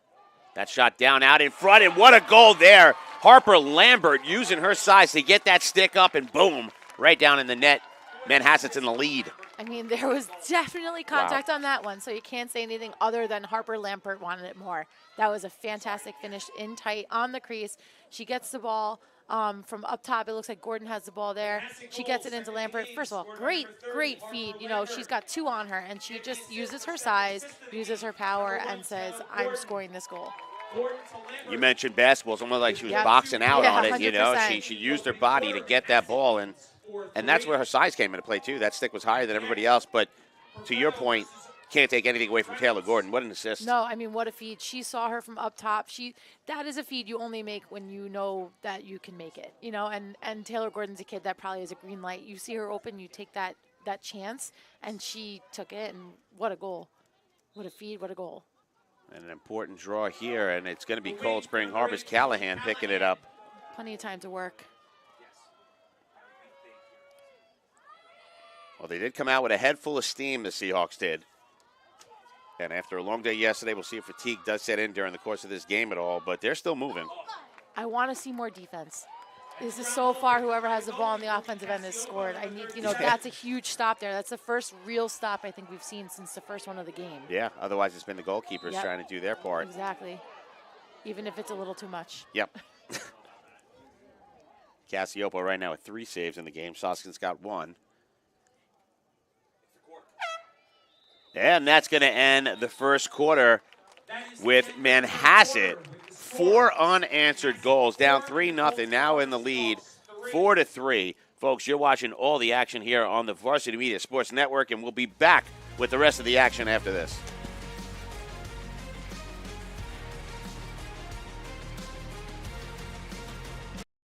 That shot down out in front, and what a goal there. Harper Lambert using her size to get that stick up, and boom, right down in the net. Manhasset's in the lead. I mean, there was definitely contact on that one, so you can't say anything other than Harper Lambert wanted it more. That was a fantastic finish in tight on the crease. She gets the ball From up top, it looks like Gordon has the ball there. She gets it into Lampert. First of all, great feed. She's got 2 on her, and she just uses her size, uses her power, and says, I'm scoring this goal. You mentioned basketball. It's almost like she was boxing out on it, 100%. She used her body to get that ball, and that's where her size came into play, too. That stick was higher than everybody else, but to your point, can't take anything away from Taylor Gordon. What an assist. No, I mean, what a feed. She saw her from up top. That is a feed you only make when you know that you can make it, and Taylor Gordon's a kid that probably has a green light. You see her open, you take that chance, and she took it, and what a goal. What a feed, what a goal. And an important draw here, and it's going to be Cold Spring Harbor's Callahan picking it up. Plenty of time to work. Well, they did come out with a head full of steam, the Seahawks did. And after a long day yesterday, we'll see if fatigue does set in during the course of this game at all, but they're still moving. I want to see more defense. This is so far whoever has the ball on the offensive end has scored. I need, that's a huge stop there. That's the first real stop I think we've seen since the first one of the game. Yeah, otherwise it's been the goalkeepers trying to do their part. Exactly. Even if it's a little too much. Yep. Cassiopo right now with 3 saves in the game. Soskin's got 1. And that's going to end the first quarter with Manhasset. 4 unanswered goals, down 3-0, now in the lead, 4-3. Folks, you're watching all the action here on the Varsity Media Sports Network, and we'll be back with the rest of the action after this.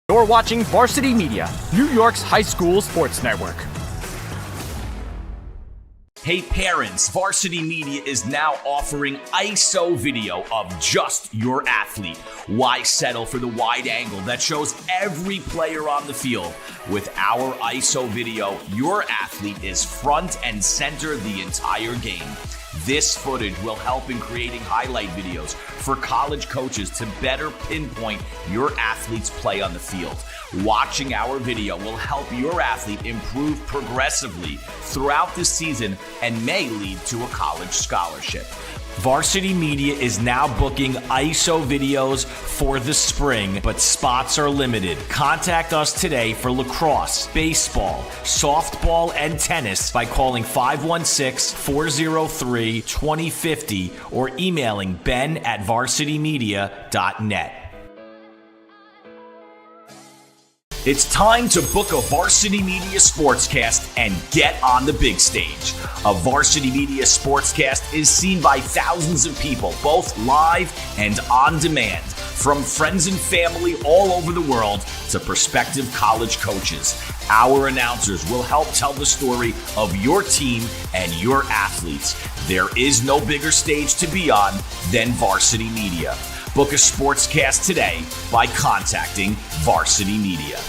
You're watching Varsity Media, New York's high school sports network. Hey parents, Varsity Media is now offering ISO video of just your athlete. Why settle for the wide angle that shows every player on the field? With our ISO video, your athlete is front and center the entire game. This footage will help in creating highlight videos for college coaches to better pinpoint your athlete's play on the field. Watching our video will help your athlete improve progressively throughout the season and may lead to a college scholarship. Varsity Media is now booking ISO videos for the spring, but spots are limited. Contact us today for lacrosse, baseball, softball, and tennis by calling 516-403-2050 or emailing ben@varsitymedia.net. It's time to book a Varsity Media Sportscast and get on the big stage. A Varsity Media Sportscast is seen by thousands of people, both live and on demand, from friends and family all over the world to prospective college coaches. Our announcers will help tell the story of your team and your athletes. There is no bigger stage to be on than Varsity Media. Book a sportscast today by contacting Varsity Media.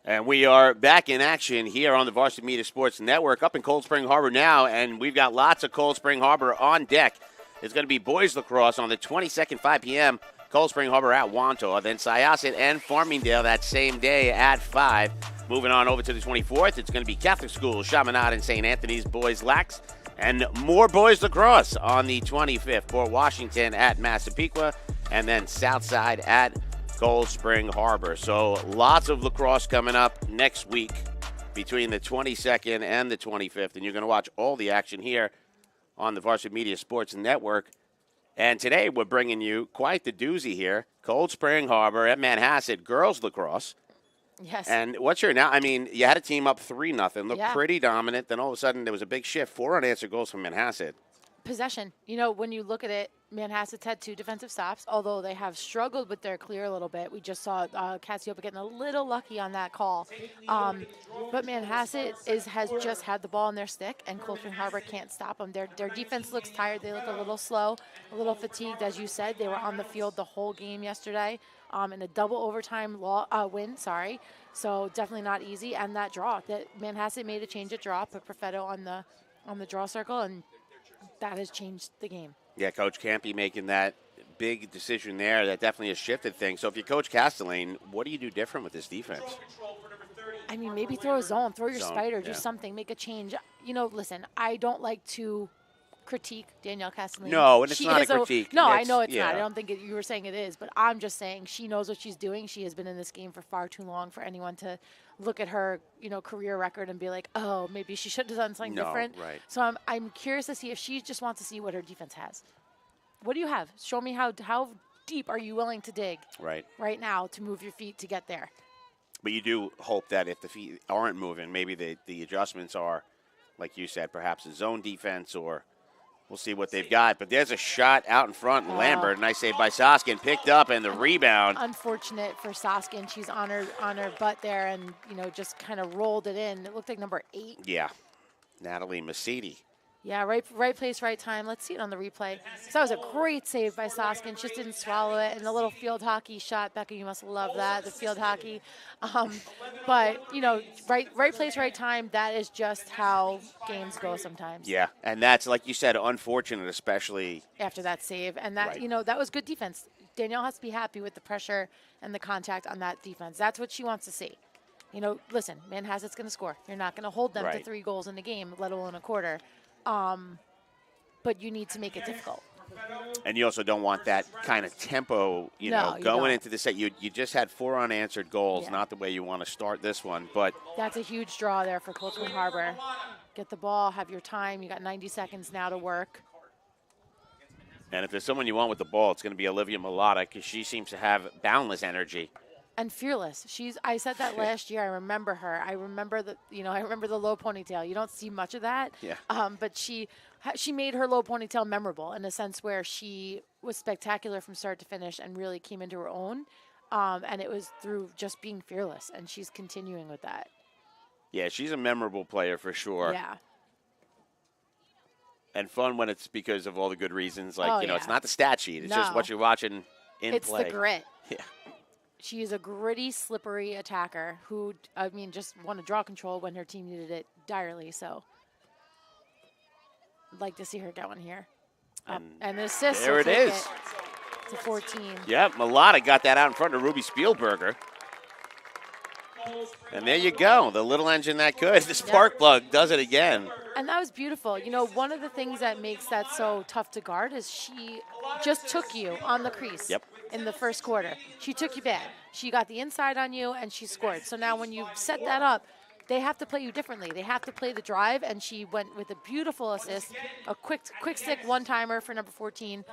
And we are back in action here on the Varsity Media Sports Network up in Cold Spring Harbor now, and we've got lots of Cold Spring Harbor on deck. It's going to be boys lacrosse on the 22nd, 5 p.m., Cold Spring Harbor at Wantagh, then Syosset and Farmingdale that same day at 5. Moving on over to the 24th, it's going to be Catholic School, Chaminade, and St. Anthony's boys lax. And more boys lacrosse on the 25th, Port Washington at Massapequa, and then Southside at Cold Spring Harbor. So lots of lacrosse coming up next week between the 22nd and the 25th, and you're going to watch all the action here on the Varsity Media Sports Network. And today we're bringing you quite the doozy here, Cold Spring Harbor at Manhasset girls lacrosse. Yes. And what's your now? I mean, you had a team up 3-0, looked pretty dominant. Then all of a sudden there was a big shift. 4 unanswered goals from Manhasset. Possession. When you look at it, Manhasset's had 2 defensive stops, although they have struggled with their clear a little bit. We just saw Cassiopa getting a little lucky on that call. But Manhasset has just had the ball in their stick, and Cold Spring Harbor can't stop them. Their defense looks tired. They look a little slow, a little fatigued. As you said, they were on the field the whole game yesterday in a double overtime win. So definitely not easy. And that draw, that Manhasset made a change at draw, put Perfetto on the draw circle, and that has changed the game. Yeah, Coach Campy making that big decision there. That definitely has shifted things. So if you're Coach Castellane, what do you do different with this defense? I mean, maybe throw a zone, throw your spider, do something, make a change. Listen, I don't like to critique Danielle Castellini. No, and it's She not a is critique. No, I It's- know it's yeah. not. I don't think you were saying it is, but I'm just saying she knows what she's doing. She has been in this game for far too long for anyone to look at her, career record and be like, oh, maybe she should have done something No, different. right. So I'm curious to see if she just wants to see what her defense has. What do you have? Show me how deep are you willing to dig right now to move your feet to get there. But you do hope that if the feet aren't moving, maybe the adjustments are, like you said, perhaps a zone defense, or we'll see what they've got. But there's a shot out in front, and Lambert, nice save by Soskin, picked up, and the rebound. Unfortunate for Soskin. She's on her butt there and, just kind of rolled it in. It looked like number 8. Yeah, Natalie Masidi. Yeah, right place, right time. Let's see it on the replay. So that was a great save by Soskin. Just didn't swallow it. And the little field hockey shot. Becca, you must love that, the field hockey. But, right place, right time. That is just how games go sometimes. Yeah, and that's, like you said, unfortunate, especially After that save. And that, that was good defense. Danielle has to be happy with the pressure and the contact on that defense. That's what she wants to see. Listen, Manhasset's going to score. You're not going to hold them to 3 goals in the game, let alone a quarter. But you need to make it difficult. And you also don't want that kind of tempo, going into the set. You just had 4 unanswered goals, not the way you want to start this one. But that's a huge draw there for Cold Spring Harbor. Get the ball, have your time. You got 90 seconds now to work. And if there's someone you want with the ball, it's going to be Olivia Mulata, because she seems to have boundless energy. And fearless. I said that last year. I remember her. I remember the low ponytail. You don't see much of that. Yeah. But she made her low ponytail memorable in a sense where she was spectacular from start to finish and really came into her own. And it was through just being fearless, and she's continuing with that. Yeah, she's a memorable player for sure. Yeah. And fun when it's because of all the good reasons. Like, it's not the stat sheet. It's just No. what you're watching in It's play. the grit. Yeah. She is a gritty, slippery attacker who, just won a draw control when her team needed it direly. So I'd like to see her get one here. And an assist. There it is. To 14. Yep, Mulata got that out in front of Ruby Spielberger. And there you go, the little engine that could. The spark plug does it again. And that was beautiful. One of the things that makes that so tough to guard is she just took you on the crease in the first quarter. She took you bad. She got the inside on you, and she scored. So now when you set that up, they have to play you differently. They have to play the drive, and she went with a beautiful assist, a quick stick one-timer for number 14.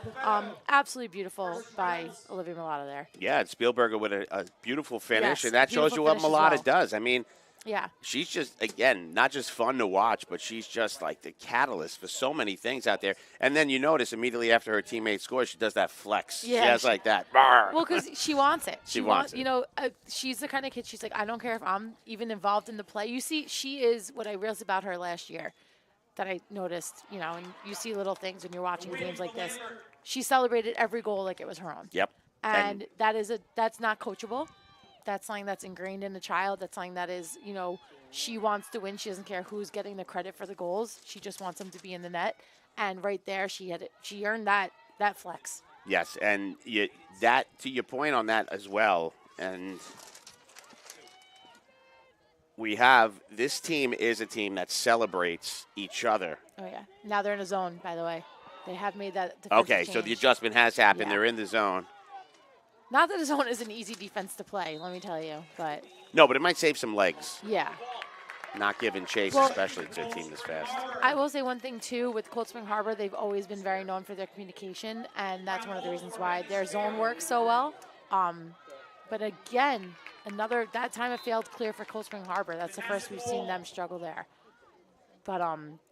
Absolutely beautiful by Olivia Mulata there. Yeah, and Spielberger with a beautiful finish, Yes, and that shows you what beautiful finish Mulata as well. does. I mean, Yeah. she's just, again, not just fun to watch, but she's just like the catalyst for so many things out there. And then you notice immediately after her teammate scores, she does that flex. Yeah, She has she- like that. Well, because she wants it. She wants it. She's the kind of kid, she's like, I don't care if I'm even involved in the play. You see, she is what I realized about her last year that I noticed, and you see little things when you're watching games like this. She celebrated every goal like it was her own. Yep. And that's not coachable. That's something that's ingrained in the child. That's something that is, she wants to win. She doesn't care who's getting the credit for the goals. She just wants them to be in the net. And right there, she earned that flex. Yes, and that to your point on that as well, and this team is a team that celebrates each other. Oh, yeah. Now they're in a zone, by the way. They have made that defensive Okay, so the change. adjustment has happened. Yeah. They're in the zone. Not that a zone is an easy defense to play, let me tell you. But, No, but it might save some legs, yeah. not giving chase, Well- especially to a team this fast. I will say one thing, too. With Cold Spring Harbor, they've always been very known for their communication, and that's one of the reasons why their zone works so well. But again, that time it failed clear for Cold Spring Harbor. That's the first we've seen them struggle there. But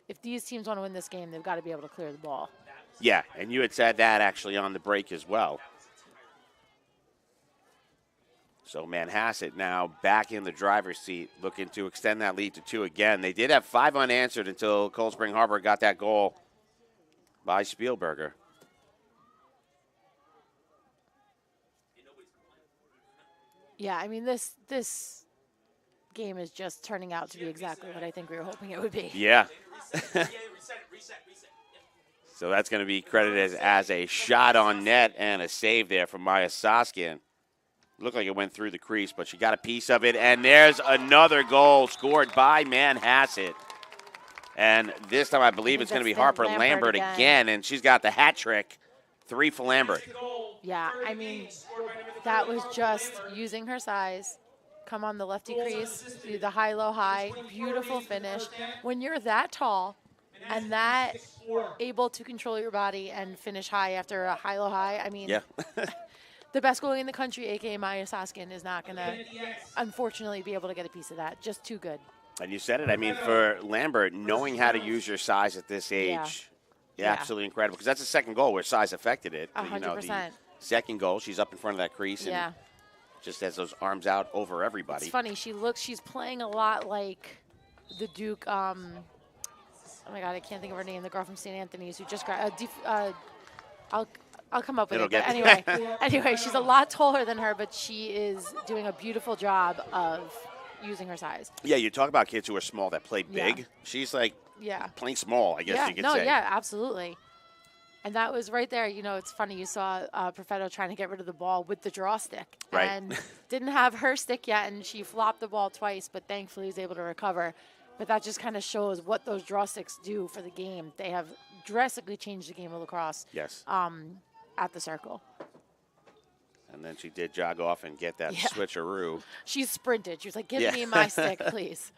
if these teams want to win this game, they've got to be able to clear the ball. Yeah, and you had said that actually on the break as well. So Manhasset now back in the driver's seat, looking to extend that lead to 2 again. They did have 5 unanswered until Cold Spring Harbor got that goal by Spielberger. Yeah, I mean, this game is just turning out to be exactly what I think we were hoping it would be. Yeah. So that's going to be credited as a shot on net and a save there from Maya Soskin. Looked like it went through the crease, but she got a piece of it. And there's another goal scored by Manhasset. And this time I believe it's going to be Harper Lambert again, and she's got the hat trick. 3 for Lambert. Yeah, I mean, that was just using her size. Come on the lefty crease, do the high-low high, beautiful finish. When you're that tall and that able to control your body and finish high after a high-low high, I mean, the best goalie in the country, a.k.a. Maya Soskin, is not going to, unfortunately, be able to get a piece of that. Just too good. And you said it. I mean, for Lambert, knowing how to use your size at this age, absolutely incredible. Because that's the second goal where size affected it. 100%. You know, the second goal, she's up in front of that crease and just has those arms out over everybody. It's funny. She's playing a lot like the Duke. Oh my God, I can't think of her name. The girl from St. Anthony's who just got I'll come up with it. But anyway, she's a lot taller than her, but she is doing a beautiful job of using her size. Yeah, you talk about kids who are small that play big. She's like playing small, I guess you could say. Yeah, absolutely. And that was right there. You know, it's funny. You saw Perfetto trying to get rid of the ball with the draw stick. Right. And didn't have her stick yet, and she flopped the ball twice, but thankfully was able to recover. But that just kind of shows what those draw sticks do for the game. They have drastically changed the game of lacrosse. Yes. At the circle. And then she did jog off and get that switcheroo. She sprinted. She was like, give me my stick, please.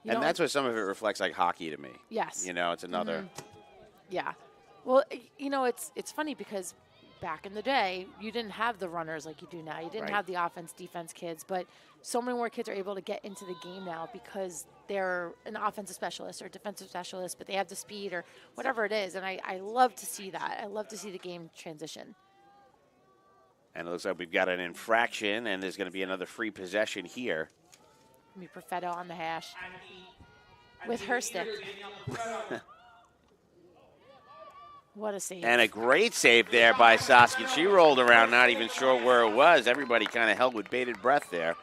And that's what some of it reflects like hockey to me. Yes. You know, it's another. Yeah. Well, you know, it's funny because back in the day, you didn't have the runners like you do now. You didn't have the offense, defense kids, but so many more kids are able to get into the game now because they're an offensive specialist or defensive specialist, but they have the speed or whatever it is. And I love to see that. I love to see the game transition. And it looks like we've got an infraction, and there's going to be another free possession here. Perfetto on the hash with her stick. What a save. And a great save there by Soskin. She rolled around, not even sure where it was. Everybody kind of held with bated breath there.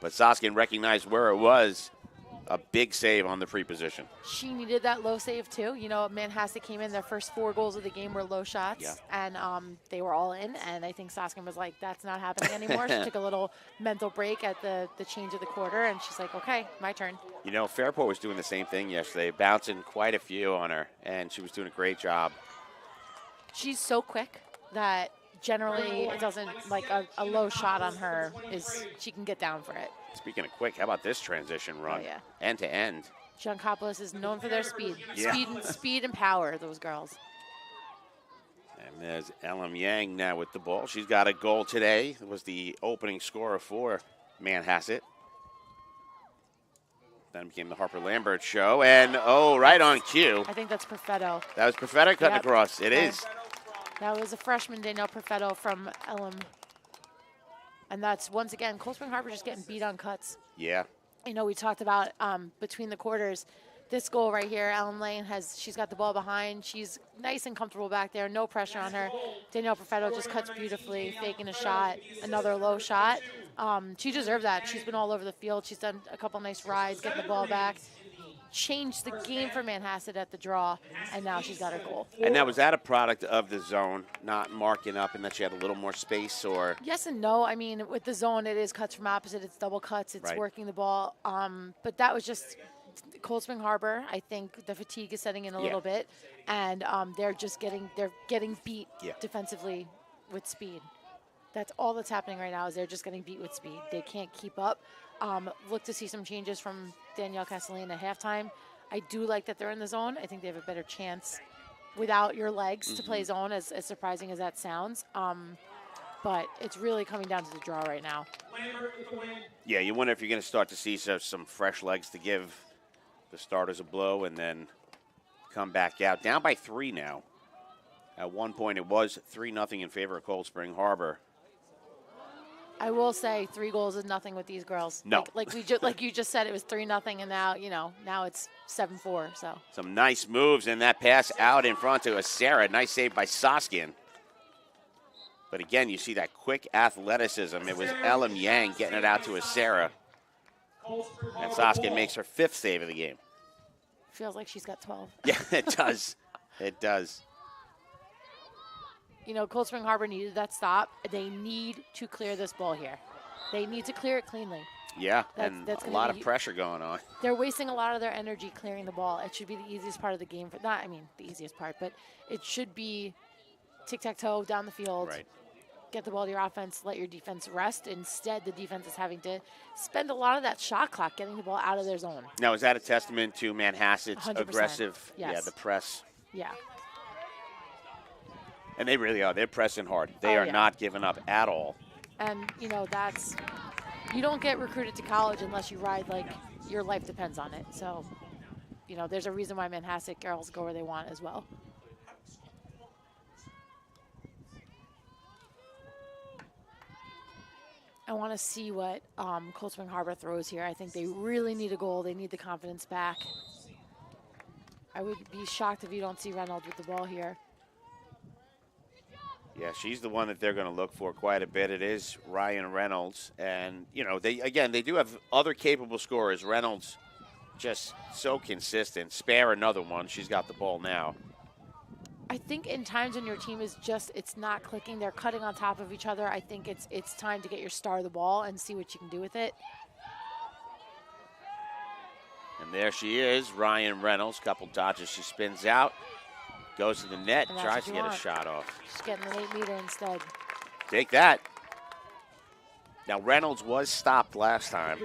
But Soskin recognized where it was. A big save on the free position. She needed that low save, too. You know, Manhasset came in, their first 4 goals of the game were low shots, and they were all in. And I think Soskin was like, that's not happening anymore. She took a little mental break at the change of the quarter, and she's like, okay, my turn. You know, Fairport was doing the same thing yesterday, bouncing quite a few on her, and she was doing a great job. She's so quick that generally it doesn't, like a low shot on her, she can get down for it. Speaking of quick, how about this transition run? Oh, yeah. End to end. Giancopoulos is known for their speed. Yeah. Speed and power, those girls. And there's Ellen Yang now with the ball. She's got a goal today. It was the opening scorer for Manhasset. Then became the Harper Lambert show. And, right on cue. I think that's Perfetto. That was Perfetto cutting across. It is. That was a freshman, Danielle Perfetto from Ellen. And that's, once again, Cold Spring Harbor just getting beat on cuts. Yeah. You know, we talked about between the quarters, this goal right here, Ellen Lane she's got the ball behind. She's nice and comfortable back there, no pressure on her. Danielle Perfetto just cuts beautifully, faking a shot, another low shot. She deserved that. She's been all over the field. She's done a couple nice rides, getting the ball back. Changed the game for Manhasset at the draw, and now she's got her goal. And now, was that a product of the zone, not marking up and that she had a little more space, or? Yes and no. I mean, with the zone, it is cuts from opposite. It's double cuts. It's working the ball. But that was just Cold Spring Harbor. I think the fatigue is setting in a little bit, and they're getting beat defensively with speed. That's all that's happening right now is they're just getting beat with speed. They can't keep up. Look to see some changes from Danielle Castellane at halftime. I do like that they're in the zone. I think they have a better chance without your legs to play zone, as surprising as that sounds. But it's really coming down to the draw right now. Yeah, you wonder if you're going to start to see some fresh legs to give the starters a blow and then come back out. Down by 3 now. At one point, it was 3-0 in favor of Cold Spring Harbor. I will say 3 goals is nothing with these girls. No. Like you just said, it was 3-0, and now it's 7-4. So some nice moves, and that pass out in front to Sarah. Nice save by Soskin. But again, you see that quick athleticism. It was Ellen Yang getting it out to Sarah. And Soskin makes her 5th save of the game. Feels like she's got 12. Yeah, it does. It does. You know, Cold Spring Harbor needed that stop. They need to clear this ball here. They need to clear it cleanly. Yeah, That's a gonna lot be- of pressure going on. They're wasting a lot of their energy clearing the ball. It should be the easiest part of the game. The easiest part, but it should be tic-tac-toe down the field. Right. Get the ball to your offense, let your defense rest. Instead, the defense is having to spend a lot of that shot clock getting the ball out of their zone. Now, is that a testament to Manhasset's 100%. aggressive, Yes. the press? Yeah. And they really are. They're pressing hard. They are not giving up at all. And, you don't get recruited to college unless you ride like your life depends on it. So, there's a reason why Manhasset girls go where they want as well. I want to see what Cold Spring Harbor throws here. I think they really need a goal. They need the confidence back. I would be shocked if you don't see Reynolds with the ball here. Yeah, she's the one that they're going to look for quite a bit. It is Ryan Reynolds. And, they do have other capable scorers. Reynolds just so consistent. Spare another one. She's got the ball now. I think in times when your team is it's not clicking, they're cutting on top of each other. I think it's time to get your star the ball and see what you can do with it. And there she is, Ryan Reynolds. Couple dodges. She spins out, goes to the net, tries to get a shot off. She's getting an 8-meter instead. Take that. Now, Reynolds was stopped last time.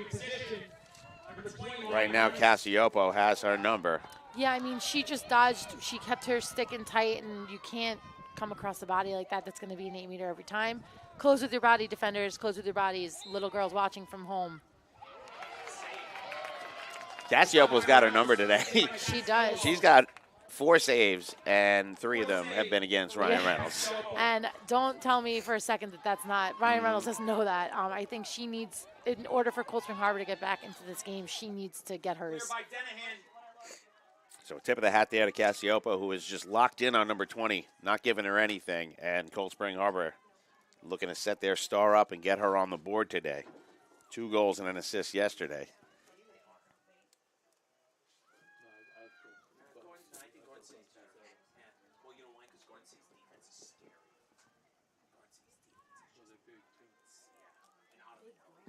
Right now, Cassiopo has her number. Yeah, she just dodged. She kept her stick in tight, and you can't come across the body like that. That's going to be an 8-meter every time. Close with your body, defenders. Close with your bodies. Little girls watching from home. Cassiopo's got her number today. She does. She's got 4 saves, and 3 of them have been against Ryan Reynolds. And don't tell me for a second that that's not. Ryan Reynolds doesn't know that. I think she needs, in order for Cold Spring Harbor to get back into this game, she needs to get hers. So tip of the hat there to Cassiopo, who is just locked in on number 20, not giving her anything. And Cold Spring Harbor looking to set their star up and get her on the board today. 2 goals and an assist yesterday.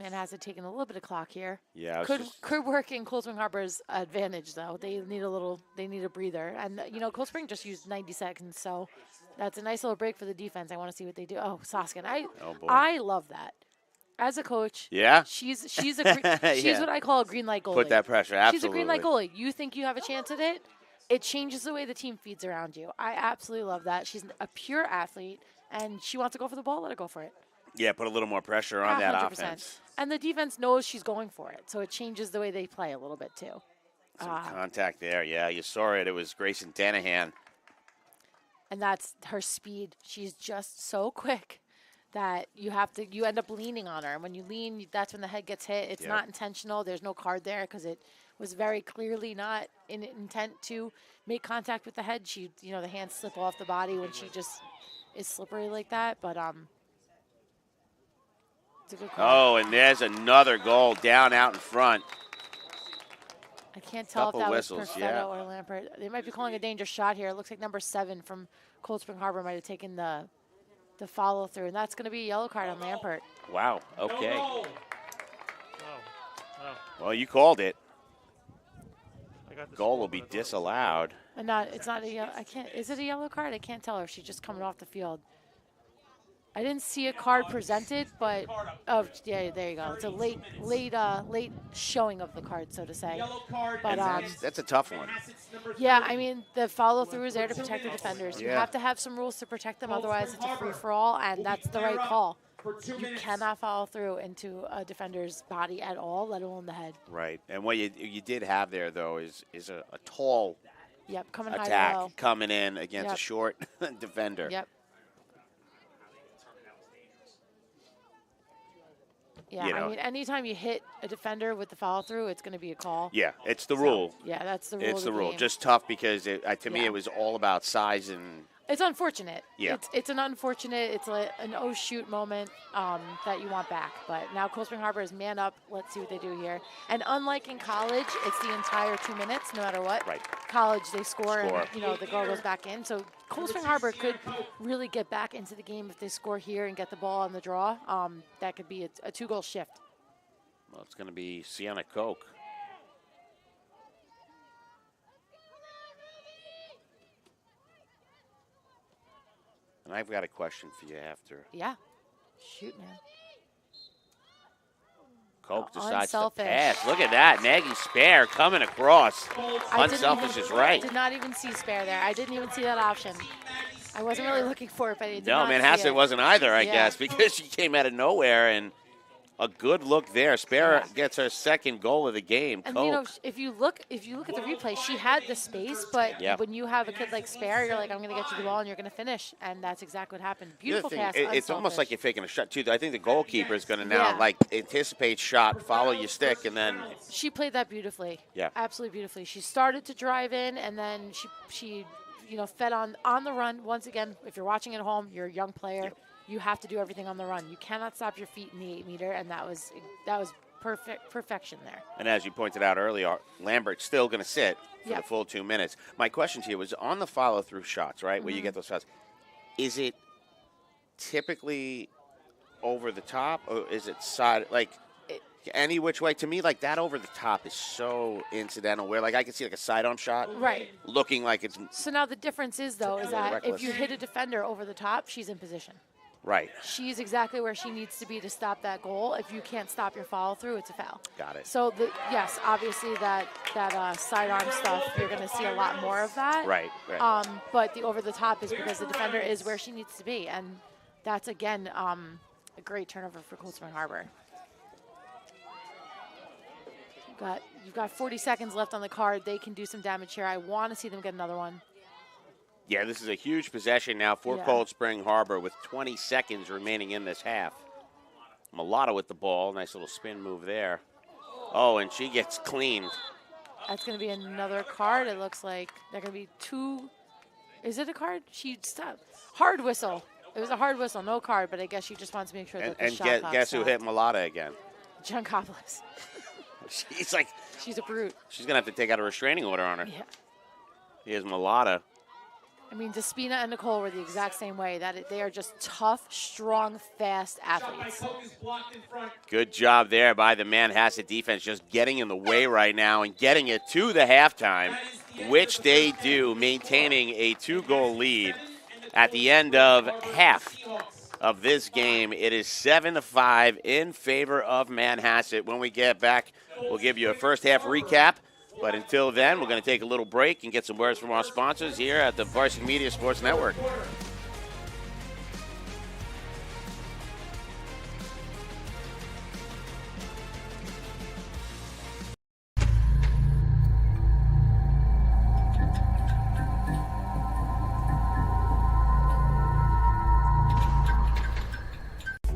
Manhasset taking a little bit of clock here. Yeah, could work in Cold Spring Harbor's advantage though. They need a breather, and Cold Spring just used 90 seconds, so that's a nice little break for the defense. I want to see what they do. Oh, Soskin, I love that. As a coach, she's she's what I call a green light goalie. Put that pressure, absolutely. She's a green light goalie. You think you have a chance at it? It changes the way the team feeds around you. I absolutely love that. She's a pure athlete, and she wants to go for the ball. Let her go for it. Yeah, put a little more pressure on that 100%. offense. And the defense knows she's going for it, so it changes the way they play a little bit too. Some contact there. Yeah, you saw it. It was Grayson Danahan. And that's her speed. She's just so quick that you end up leaning on her. And when you lean, that's when the head gets hit. It's not intentional. There's no card there because it was very clearly not in intent to make contact with the head. The hands slip off the body when she just is slippery like that. But it's a good call. Oh, and there's another goal down out in front. I can't tell if that whistles, was Perfetto or Lampert. They might be calling a dangerous shot here. It looks like number 7 from Cold Spring Harbor might have taken the follow through, and that's going to be a yellow card on Lampert. Wow. Okay. Oh. Well, you called it. Goal will be disallowed. And it's not a yellow. Is it a yellow card? I can't tell her if she's just coming off the field. I didn't see a card presented, but there you go. It's a late showing of the card, so to say. But that's a tough one. Yeah, the follow through is there to protect the defenders. You have to have some rules to protect them, otherwise it's a free for all, and that's the right call. You cannot follow through into a defender's body at all, let alone the head. Right, and what you did have there though is a tall coming high attack low. coming in against a short defender. Yep. Yeah, anytime you hit a defender with the follow-through, it's going to be a call. Yeah, it's the rule. Yeah, that's the rule. It's the rule. Game. Just tough because to me it was all about size and. It's unfortunate. Yeah. It's an unfortunate. It's an oh shoot moment that you want back. But now Cold Spring Harbor is man up. Let's see what they do here. And unlike in college, it's the entire 2 minutes, no matter what. Right. College they score. And the goal goes back in. So Cold Spring Harbor could really get back into the game if they score here and get the ball on the draw. That could be a 2-goal shift. Well, it's going to be Sienna Koch. And I've got a question for you after. Yeah. Shoot, man. Koch decides Unselfish. to pass. Look at that. Maggie Spare coming across. Unselfish is right. I did not even see Spare there. I didn't even see that option. I wasn't really looking for it, but I did No, not see Manhasset it. wasn't either, I Yeah. guess, because she came out of nowhere, and a good look there. Spare gets her second goal of the game. And Koch. you know, if you look at the replay, she had the space, but Yeah. when you have a kid like Spare, you're like, I'm going to get you the ball and you're going to finish, and that's exactly what happened. The other Beautiful thing, pass. it's almost like unselfish. you're faking a shot, too. I think the goalkeeper is going to now, Yeah. anticipate shot, follow your stick, and then She played that beautifully. Yeah. Absolutely beautifully. She started to drive in, and then she fed on the run. Once again, if you're watching at home, you're a young player. Yep. You have to do everything on the run. You cannot stop your feet in the 8-meter, and that was perfection there. And as you pointed out earlier, Lambert's still going to sit for Yep. the full 2 minutes. My question to you was on the follow-through shots, right, where you get those shots, is it typically over the top, or is it side, any which way? To me, that over the top is so incidental, where, I can see, a sidearm shot Right. looking like it's So now the difference is, though, is that reckless. if you hit a defender over the top, she's in position. right. She's exactly where she needs to be to stop that goal. If you can't stop your follow through, it's a foul. Got it. So yes, obviously that sidearm stuff, you're going to see a lot more of that. Right. But the over the top is because the defender is where she needs to be, and that's again a great turnover for Cold Spring Harbor. You've got 40 seconds left on the card. They can do some damage here. I want to see them get another one. Yeah, this is a huge possession now for Yeah. Cold Spring Harbor with 20 seconds remaining in this half. Mulatto with the ball. Nice little spin move there. Oh, and she gets cleaned. That's going to be another card. It looks like they're going to be two. Is it a card? She stopped. Hard whistle. It was a hard whistle, no card, but I guess she just wants to make sure that the And shot clock guess who stopped. hit Mulatto again? Giancopolis. She's She's a brute. she's going to have to take out a restraining order on her. Yeah. Here's Mulatto. I mean, Despina and Nicole were the exact same way. They are just tough, strong, fast athletes. Good job there by the Manhasset defense, just getting in the way right now and getting it to the halftime, which they do, maintaining a 2-goal lead at the end of half of this game. It is 7-5 in favor of Manhasset. When we get back, we'll give you a first half recap. But until then, we're going to take a little break and get some words from our sponsors here at the Varsity Media Sports Network.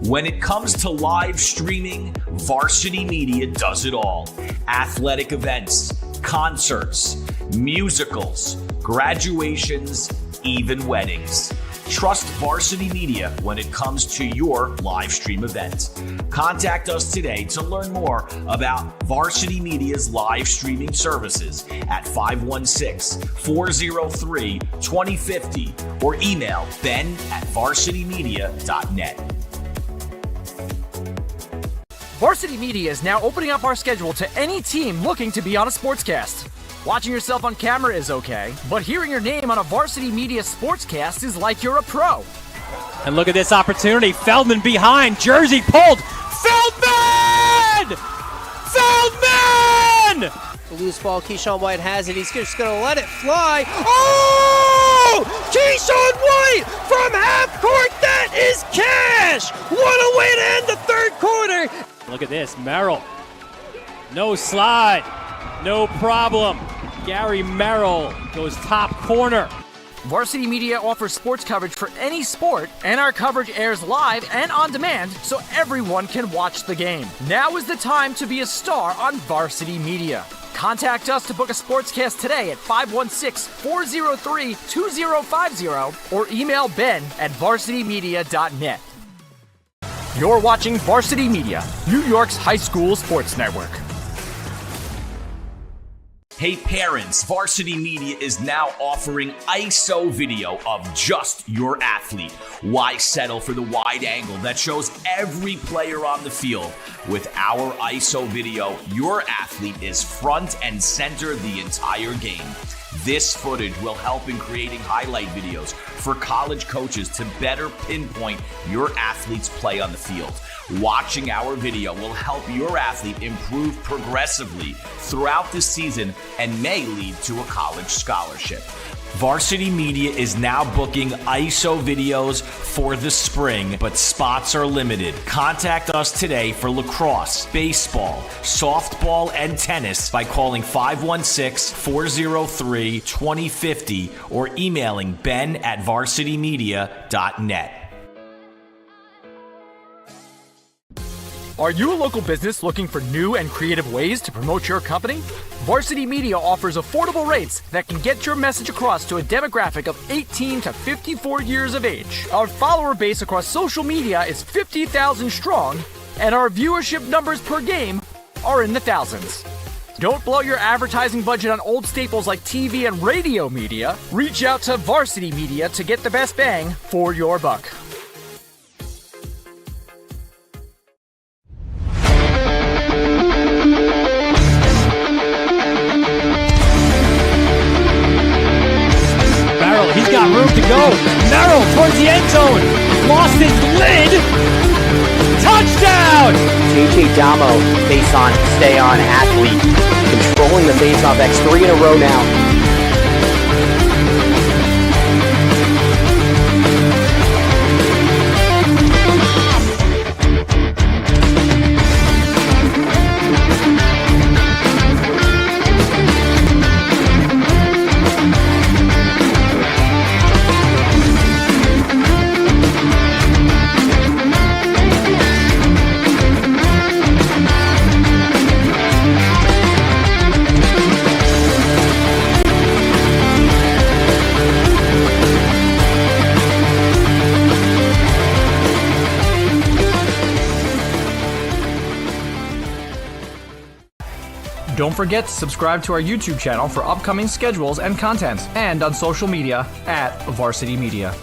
When it comes to live streaming, Varsity Media does it all. Athletic events, concerts, musicals, graduations, even weddings. Trust Varsity Media when it comes to your live stream event. Contact us today to learn more about Varsity Media's live streaming services at 516-403-2050 or email ben@varsitymedia.net. Varsity Media is now opening up our schedule to any team looking to be on a sportscast. Watching yourself on camera is okay, but hearing your name on a Varsity Media sportscast is like you're a pro. And look at this opportunity. Feldman behind. Jersey pulled. Feldman! Feldman! The loose ball, Keyshawn White has it. He's just going to let it fly. Oh! Keyshawn White from half court. That is cash. What a way to end the third quarter. Look at this. Merrill. No slide. No problem. Gary Merrill goes top corner. Varsity Media offers sports coverage for any sport, and our coverage airs live and on demand so everyone can watch the game. Now is the time to be a star on Varsity Media. Contact us to book a sportscast today at 516-403-2050 or email ben@varsitymedia.net. You're watching Varsity Media, New York's high school sports network. Hey parents, Varsity Media is now offering ISO video of just your athlete. Why settle for the wide angle that shows every player on the field? With our ISO video, your athlete is front and center the entire game. This footage will help in creating highlight videos for college coaches to better pinpoint your athlete's play on the field. Watching our video will help your athlete improve progressively throughout the season and may lead to a college scholarship. Varsity Media is now booking ISO videos for the spring, but spots are limited. Contact us today for lacrosse, baseball, softball, and tennis by calling 516-403-2050 or emailing ben@varsitymedia.net. Are you a local business looking for new and creative ways to promote your company? Varsity Media offers affordable rates that can get your message across to a demographic of 18 to 54 years of age. Our follower base across social media is 50,000 strong, and our viewership numbers per game are in the thousands. Don't blow your advertising budget on old staples like TV and radio media. Reach out to Varsity Media to get the best bang for your buck. He's got room to go. Merrill towards the end zone. Lost his lid. Touchdown! JJ Damo, face on, stay on athlete. Controlling the face-off X 3 in a row now. Don't forget to subscribe to our YouTube channel for upcoming schedules and content, and on social media @Varsity Media.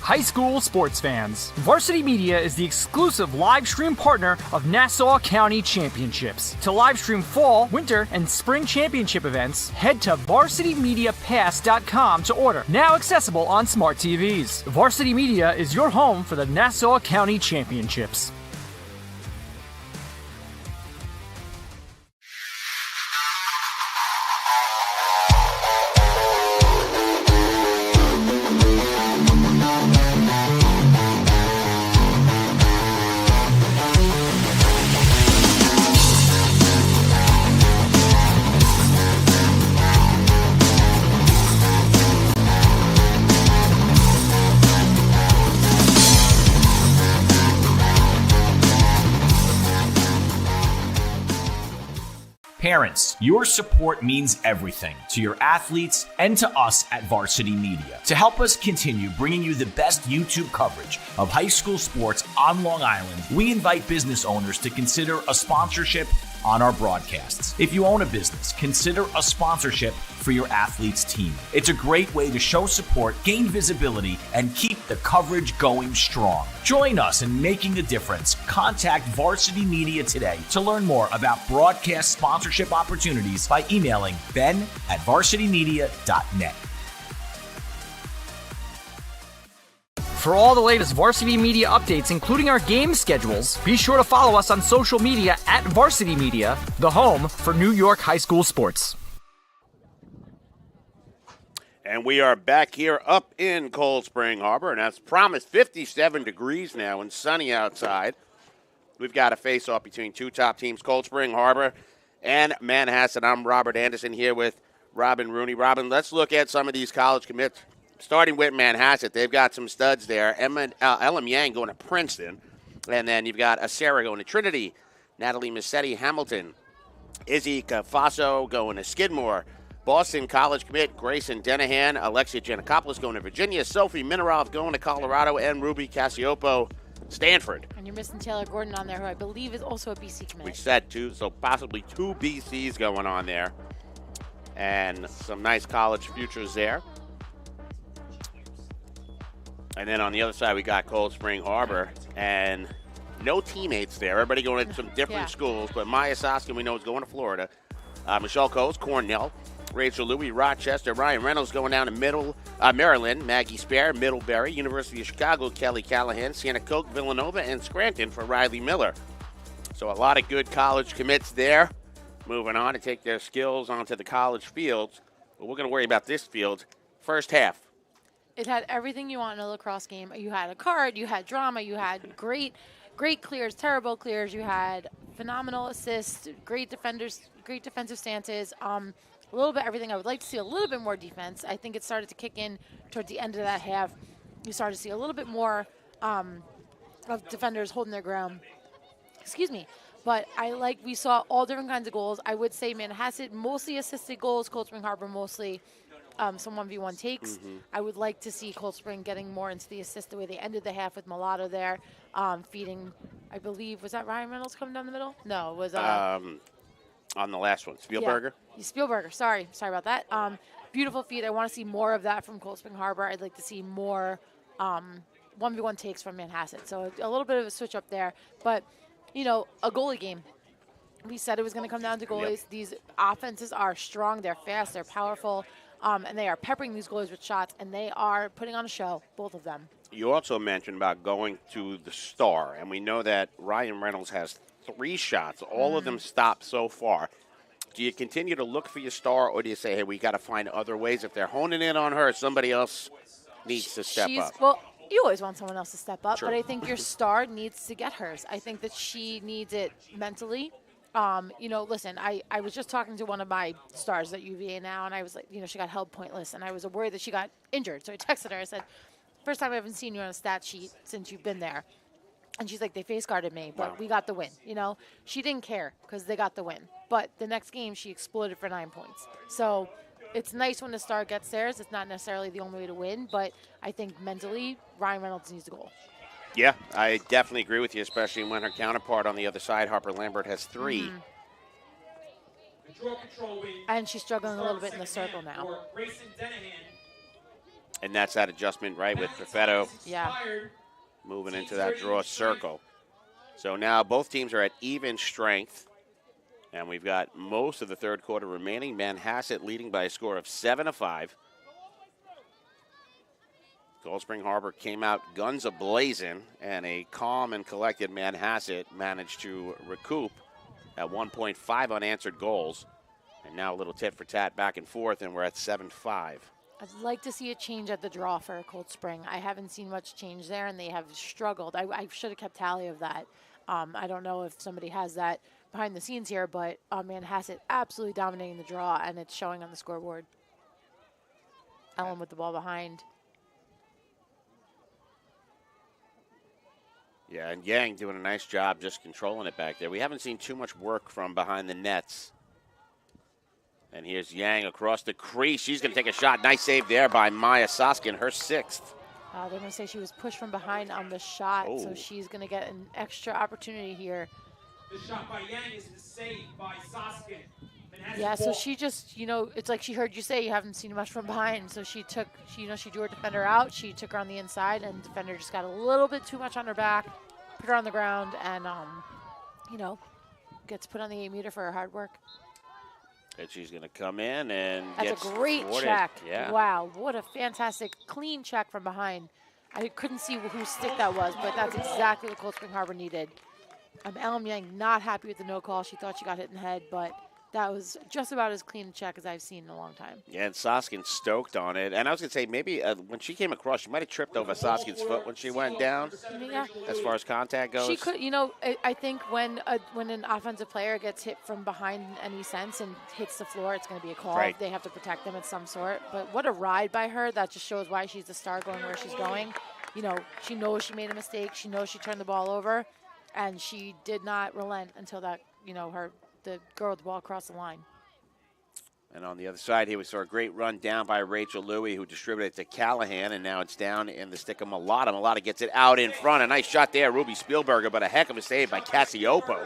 High school sports fans, Varsity Media is the exclusive live stream partner of Nassau County Championships. To live stream fall, winter, and spring championship events, head to varsitymediapass.com to order. Now accessible on smart TVs. Varsity Media is your home for the Nassau County Championships. Parents, your support means everything to your athletes and to us at Varsity Media. To help us continue bringing you the best YouTube coverage of high school sports on Long Island, we invite business owners to consider a sponsorship on our broadcasts. If you own a business, consider a sponsorship for your athlete's team. It's a great way to show support, gain visibility, and keep the coverage going strong. Join us in making a difference. Contact Varsity Media today to learn more about broadcast sponsorship opportunities by emailing ben@varsitymedia.net. For all the latest Varsity Media updates, including our game schedules, be sure to follow us on social media @Varsity Media, the home for New York high school sports. And we are back here up in Cold Spring Harbor, and as promised, 57 degrees now and sunny outside. We've got a face-off between two top teams, Cold Spring Harbor and Manhasset. I'm Robert Anderson here with Robin Rooney. Robin, let's look at some of these college commits. Starting with Manhasset, they've got some studs there. Elam Yang going to Princeton. And then you've got Sarah going to Trinity. Natalie Massetti, Hamilton. Izzy Cafaso going to Skidmore. Boston College commit Grayson Denahan. Alexia Giannakopoulos going to Virginia. Sophie Minarov going to Colorado. And Ruby Cassiopo Stanford. And you're missing Taylor Gordon on there, who I believe is also a BC We commit. said two, so possibly two BCs going on there. And some nice college futures there. And then on the other side, we got Cold Spring Harbor. And no teammates there. Everybody going to some different schools. But Maya Soskin, we know, is going to Florida. Michelle Coles, Cornell. Rachel Louie, Rochester. Ryan Reynolds going down to Maryland. Maggie Spare, Middlebury. University of Chicago, Kelly Callahan. Santa Coke, Villanova, and Scranton for Riley Miller. So a lot of good college commits there. Moving on to take their skills onto the college fields. But we're going to worry about this field. First half. It had everything you want in a lacrosse game. You had a card, you had drama, you had great clears, terrible clears, you had phenomenal assists, great defenders, great defensive stances, a little bit everything. I would like to see a little bit more defense. I think it started to kick in toward the end of that half. You started to see a little bit more of defenders holding their ground. Excuse me. But we saw all different kinds of goals. I would say Manhasset, mostly assisted goals, Cold Spring Harbor mostly some 1v1 takes. I would like to see Cold Spring getting more into the assist the way they ended the half with Mulatto there, feeding, I believe, was that Ryan Reynolds coming down the middle? No, it was on the last one, Spielberger? Yeah, Spielberger, sorry about that. Beautiful feed. I want to see more of that from Cold Spring Harbor. I'd like to see more 1v1 takes from Manhasset. So a little bit of a switch up there. But, a goalie game. We said it was going to come down to goalies. Yep. These offenses are strong. They're fast. They're powerful. And they are peppering these goalies with shots, and they are putting on a show, both of them. You also mentioned about going to the star, and we know that Ryan Reynolds has 3 shots. All of them stopped so far. Do you continue to look for your star, or do you say, hey, we got to find other ways? If they're honing in on her, somebody else needs to step up. Well, you always want someone else to step up, Sure. But I think your star needs to get hers. I think that she needs it mentally. Listen, I was just talking to one of my stars at UVA now, and I was like, she got held pointless, and I was worried that she got injured. So I texted her. I said, first time I haven't seen you on a stat sheet since you've been there. And she's like, they face guarded me, but we got the win. She didn't care because they got the win. But the next game, she exploded for 9 points. So it's nice when the star gets theirs. It's not necessarily the only way to win, but I think mentally, Ryan Reynolds needs a goal. Yeah, I definitely agree with you, especially when her counterpart on the other side, Harper Lambert, has 3. And she's struggling a little bit in the circle now. And that's that adjustment, right, with Perfetto moving into that draw circle. So now both teams are at even strength. And we've got most of the third quarter remaining. Manhasset leading by a score of 7-5. Cold Spring Harbor came out guns a-blazing, and a calm and collected Manhasset managed to recoup at 1.5 unanswered goals. And now a little tit-for-tat back and forth, and we're at 7-5. I'd like to see a change at the draw for Cold Spring. I haven't seen much change there, and they have struggled. I should have kept tally of that. I don't know if somebody has that behind the scenes here, but Manhasset absolutely dominating the draw, and it's showing on the scoreboard. Ellen with the ball behind. Yeah, and Yang doing a nice job just controlling it back there. We haven't seen too much work from behind the nets. And here's Yang across the crease. She's going to take a shot. Nice save there by Maya Soskin, her 6th. They're going to say she was pushed from behind on the shot, so she's going to get an extra opportunity here. The shot by Yang is the save by Soskin. Yeah, so she just, it's like she heard you say you haven't seen much from behind. So she took, she drew her defender out. She took her on the inside, and the defender just got a little bit too much on her back, put her on the ground, and, gets put on the 8-meter for her hard work. And she's going to come in and That's a great check. Yeah. Wow, what a fantastic, clean check from behind. I couldn't see whose stick that was, but that's exactly what Cold Spring Harbor needed. Ellen Yang not happy with the no call. She thought she got hit in the head, but that was just about as clean a check as I've seen in a long time. Yeah, and Soskin stoked on it. And I was going to say, maybe when she came across, she might have tripped over Soskin's foot when she went down, as far as contact goes. She could, I think when an offensive player gets hit from behind in any sense and hits the floor, it's going to be a call. Right. They have to protect them of some sort. But what a ride by her. That just shows why she's the star going where she's going. She knows she made a mistake. She knows she turned the ball over. And she did not relent until that, the girl with the ball across the line. And on the other side here, we saw a great run down by Rachel Louie, who distributed it to Callahan, and now it's down in the stick of Mulata. Mulata gets it out in front. A nice shot there, Ruby Spielberger, but a heck of a save by Cassiopo.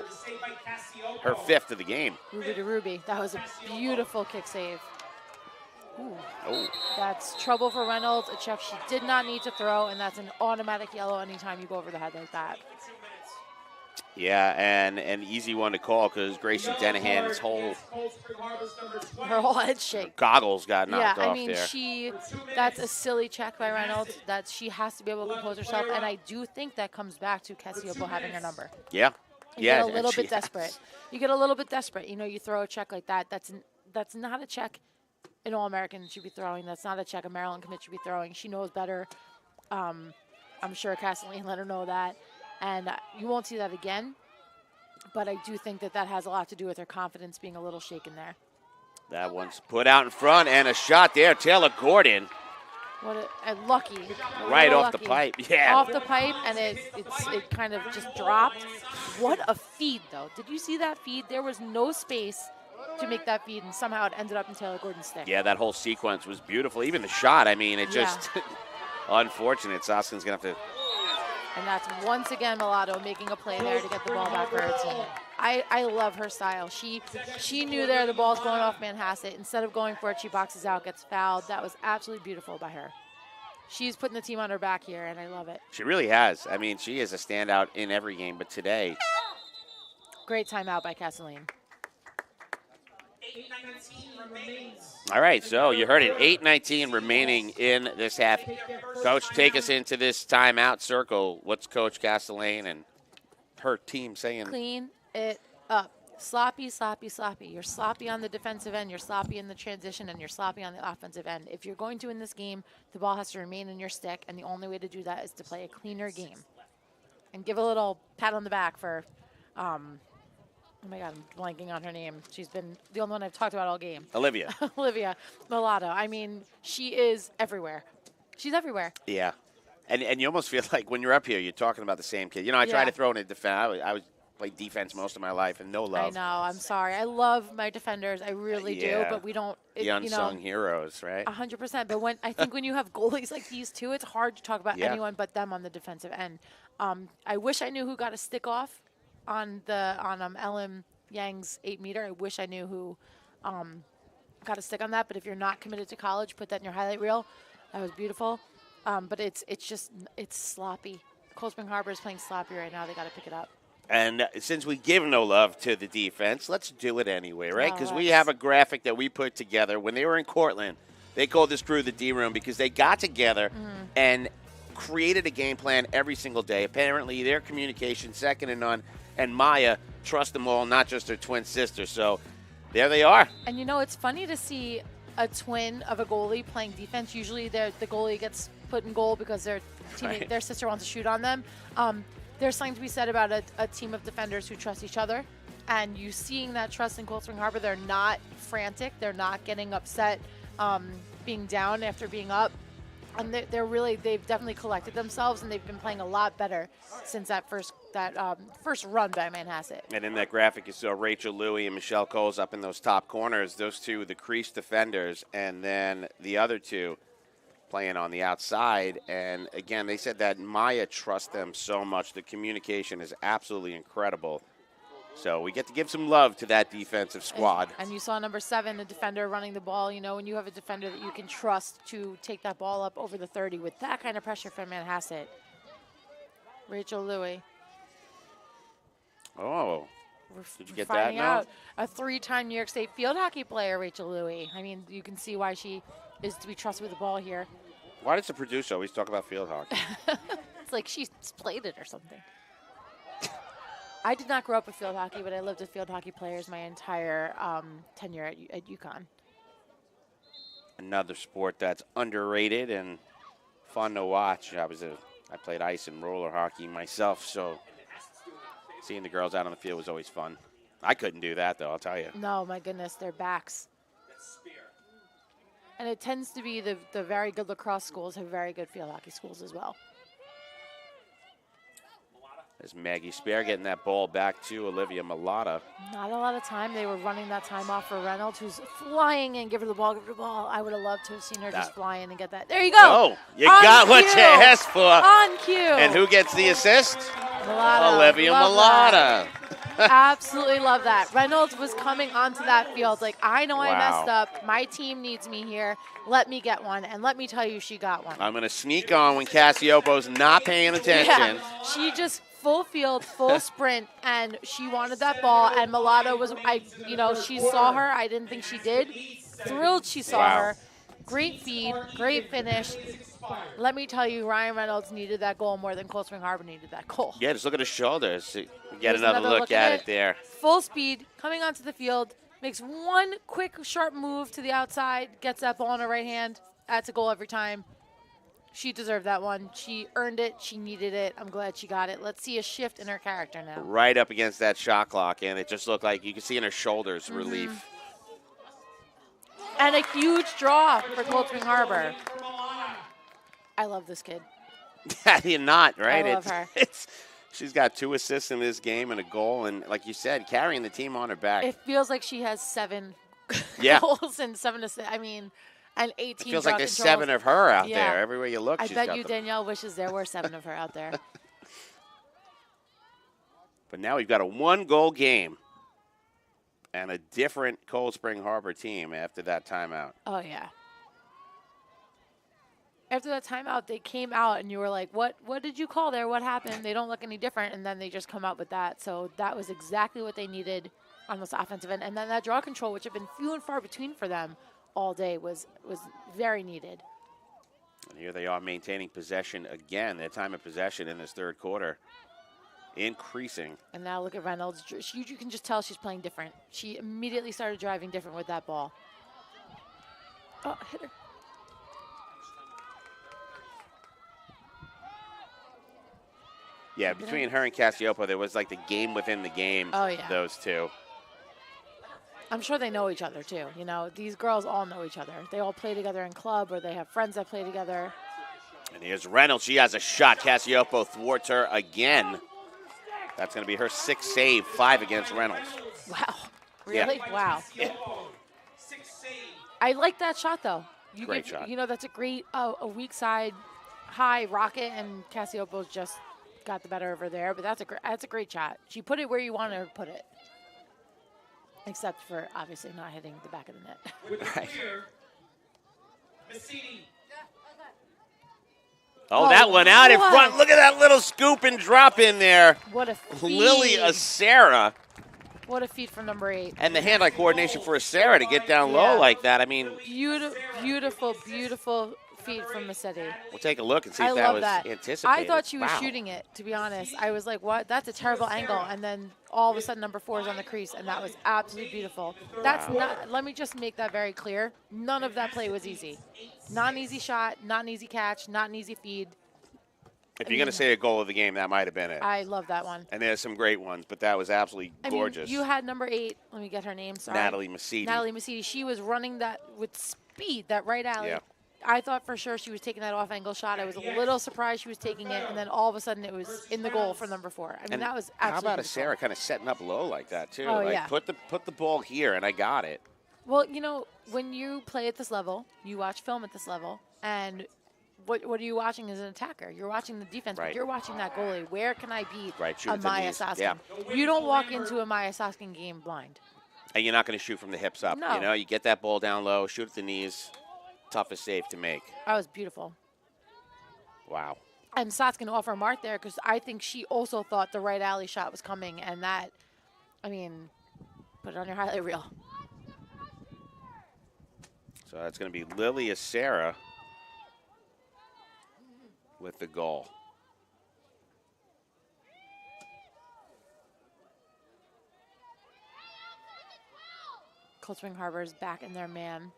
Her 5th of the game. Ruby to Ruby. That was a beautiful kick save. Ooh. Oh. That's trouble for Reynolds, a check she did not need to throw, and that's an automatic yellow anytime you go over the head like that. Yeah, and an easy one to call because Grayson Denahan's whole head shake. Goggles got knocked off I mean, there. that's a silly check by Reynolds. That she has to be able to compose herself, and I do think that comes back to Cassiopo having her number. Yeah. You get a little bit desperate. You get a little bit desperate. You know, you throw a check like that. That's not a check an All-American should be throwing. That's not a check a Maryland commit should be throwing. She knows better. I'm sure Castelline let her know that. And you won't see that again. But I do think that has a lot to do with her confidence being a little shaken there. That one's put out in front, and a shot there. Taylor Gordon. What a lucky. Right off the pipe, yeah. Off the pipe, and it kind of just dropped. What a feed, though. Did you see that feed? There was no space to make that feed, and somehow it ended up in Taylor Gordon's stick. Yeah, that whole sequence was beautiful. Even the shot, I mean, it just unfortunate. Soskin's going to have to. And that's once again Mulatto making a play there to get the ball back for her team. I love her style. She knew there the ball's going off Manhasset. Instead of going for it, she boxes out, gets fouled. That was absolutely beautiful by her. She's putting the team on her back here, and I love it. She really has. I mean, she is a standout in every game, but today. Great timeout by Castelline. All right, so you heard it, 8:19 remaining in this half. Coach, take us into this timeout circle. What's Coach Castellane and her team saying? Clean it up. Sloppy, sloppy, sloppy. You're sloppy on the defensive end, you're sloppy in the transition, and you're sloppy on the offensive end. If you're going to win this game, the ball has to remain in your stick, and the only way to do that is to play a cleaner game. And give a little pat on the back for oh my God, I'm blanking on her name. She's been the only one I've talked about all game. Olivia. Olivia Mulatto. I mean, she is everywhere. She's everywhere. Yeah. And you almost feel like when you're up here, you're talking about the same kid. You know, I try to throw in a defense. I was played defense most of my life, and no love. I know. I'm sorry. I love my defenders. I really do, but we don't. The unsung heroes, right? 100%. But when I think when you have goalies like these two, it's hard to talk about anyone but them on the defensive end. I wish I knew who got a stick off on Ellen Yang's 8-meter. I wish I knew who got a stick on that. But if you're not committed to college, put that in your highlight reel. That was beautiful. But it's sloppy. Cold Spring Harbor is playing sloppy right now. They got to pick it up. And since we give no love to the defense, let's do it anyway, right? Because we have a graphic that we put together. When they were in Cortland, they called this crew the D-Room because they got together and created a game plan every single day. Apparently, their communication, second to none. And Maya trusts them all, not just her twin sister. So there they are. And, you know, it's funny to see a twin of a goalie playing defense. Usually the goalie gets put in goal because their teammate, their sister wants to shoot on them. There's something to be said about a team of defenders who trust each other. And you seeing that trust in Cold Spring Harbor, they're not frantic. They're not getting upset being down after being up. And they've definitely collected themselves, and they've been playing a lot better since that first run by Manhasset. And in that graphic, you saw Rachel Louie and Michelle Coles up in those top corners. Those two, the crease defenders, and then the other two playing on the outside. And, again, they said that Maya trusts them so much. The communication is absolutely incredible. So we get to give some love to that defensive squad. And you saw number 7, a defender running the ball. You know, when you have a defender that you can trust to take that ball up over the 30 with that kind of pressure from Manhasset. Rachel Louie. Oh, did you get that? Finding out a 3-time New York State field hockey player, Rachel Louie. I mean, you can see why she is to be trusted with the ball here. Why does the producer always talk about field hockey? It's like she's played it or something. I did not grow up with field hockey, but I lived with field hockey players my entire tenure at UConn. Another sport that's underrated and fun to watch. I played ice and roller hockey myself, so seeing the girls out on the field was always fun. I couldn't do that, though, I'll tell you. No, my goodness, their backs. And it tends to be the very good lacrosse schools have very good field hockey schools as well. As Maggie Spear getting that ball back to Olivia Malata. Not a lot of time. They were running that time off for Reynolds, who's flying in. Give her the ball, give her the ball. I would have loved to have seen her just fly in and get that. There you go. Oh, you got what you asked for. On cue. And who gets the assist? Malata. Olivia Malata. Absolutely love that. Reynolds was coming onto that field like, I know I messed up. My team needs me here. Let me get one. And let me tell you, she got one. I'm going to sneak on when Cassiopo's not paying attention. Yeah, she just full field, full sprint, and she wanted that ball. And Malata was, she saw her. I didn't think she did. Thrilled she saw her. Great feed, great finish. Let me tell you, Ryan Reynolds needed that goal more than Cold Spring Harbor needed that goal. Yeah, just look at his shoulders. Get another look at it there. Full speed, coming onto the field, makes one quick, sharp move to the outside, gets that ball in her right hand. That's a goal every time. She deserved that one. She earned it. She needed it. I'm glad she got it. Let's see a shift in her character now. Right up against that shot clock, and it just looked like you could see in her shoulders relief. And a huge draw for Cold Spring Harbor. I love this kid. You're not, right? I love her. She's got 2 assists in this game and a goal, and like you said, carrying the team on her back. It feels like she has 7 goals and 7 assists. I mean, and 18 It feels draw like there's controls. 7 of her out there. Everywhere you look, I she's bet got you them. Danielle wishes there were 7 of her out there. But now we've got a 1-goal game and a different Cold Spring Harbor team after that timeout. Oh, yeah. After that timeout, they came out, and you were like, what did you call there? What happened? They don't look any different, and then they just come out with that. So that was exactly what they needed on this offensive end. And then that draw control, which had been few and far between for them all day, was very needed. And here they are maintaining possession again. Their time of possession in this third quarter increasing. And now look at Reynolds. You can just tell she's playing different. She immediately started driving different with that ball. Oh, hit her. Yeah, between her and Cassiopo, there was like the game within the game. Oh, yeah. Those two. I'm sure they know each other, too. You know, these girls all know each other. They all play together in club, or they have friends that play together. And here's Reynolds. She has a shot. Cassiopo thwarts her again. That's going to be her 6th save, 5 against Reynolds. Wow. Really? Yeah. Wow. Yeah. I like that shot, though. Great shot. You know, that's a great, a weak side high rocket, and Cassiopo's just got the better of her there. But that's a great shot. She put it where you wanted her to put it. Except for, obviously, not hitting the back of the net. Right. Oh, that one out in front. Look at that little scoop and drop in there. What a feed. Lily Acera. What a feed from number 8. And the hand-eye coordination for Acera to get down low like that. I mean, beautiful, beautiful feed from Massetti. We'll take a look and see if that was anticipated. I thought she was shooting it, to be honest. I was like, what? That's a terrible angle. And then all of a sudden, number 4 is on the crease, and that was absolutely beautiful. That's not. Let me just make that very clear. None of that play was easy. Not an easy shot, not an easy catch, not an easy feed. If you're going to say a goal of the game, that might have been it. I love that one. And there's some great ones, but that was absolutely gorgeous. You had number 8. Let me get her name. Sorry. Natalie Massetti. She was running that with speed, that right alley. Yeah. I thought for sure she was taking that off-angle shot. I was a little surprised she was taking it, and then all of a sudden it was in the goal for number 4. I mean, that was absolutely How about Acera kind of setting up low like that, too? Oh, like, yeah. Put the ball here, and I got it. Well, you know, when you play at this level, you watch film at this level, and what are you watching as an attacker? You're watching the defense, but you're watching that goalie. Where can I beat a Maya Soskin? Yeah. You don't walk into a Maya Soskin game blind. And you're not going to shoot from the hips up. No. You know, you get that ball down low, shoot at the knees. Toughest save to make. That was beautiful. Wow. And Soskin off her mark there because I think she also thought the right alley shot was coming, and that, I mean, put it on your highlight reel. So that's going to be Lily Acera with the goal. Cold Spring Harbor is back in their man.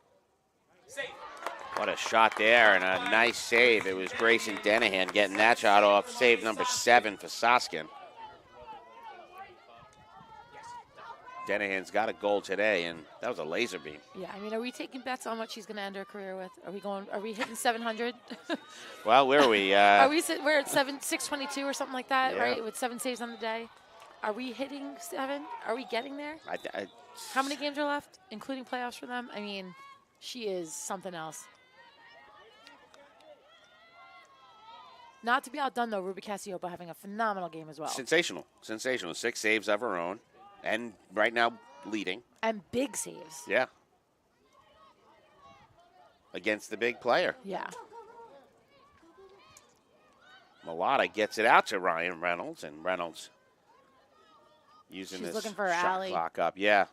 What a shot there and a nice save. It was Grayson Denahan getting that shot off. Save number 7 for Soskin. Denahan's got a goal today, and that was a laser beam. Yeah, I mean, are we taking bets on what she's going to end her career with? Are we hitting 700? Well, where are we? We're at 622 or something like that, Yeah. right? With 7 saves on the day. Are we hitting 7? Are we getting there? How many games are left, including playoffs for them? I mean, she is something else. Not to be outdone, though, Ruby Cassiopo having a phenomenal game as well. Sensational. 6 saves of her own, and right now leading. And big saves. Yeah. Against the big player. Yeah. Mulata gets it out to Ryan Reynolds, and Reynolds using She's this looking for her shot alley. clock up. Yeah.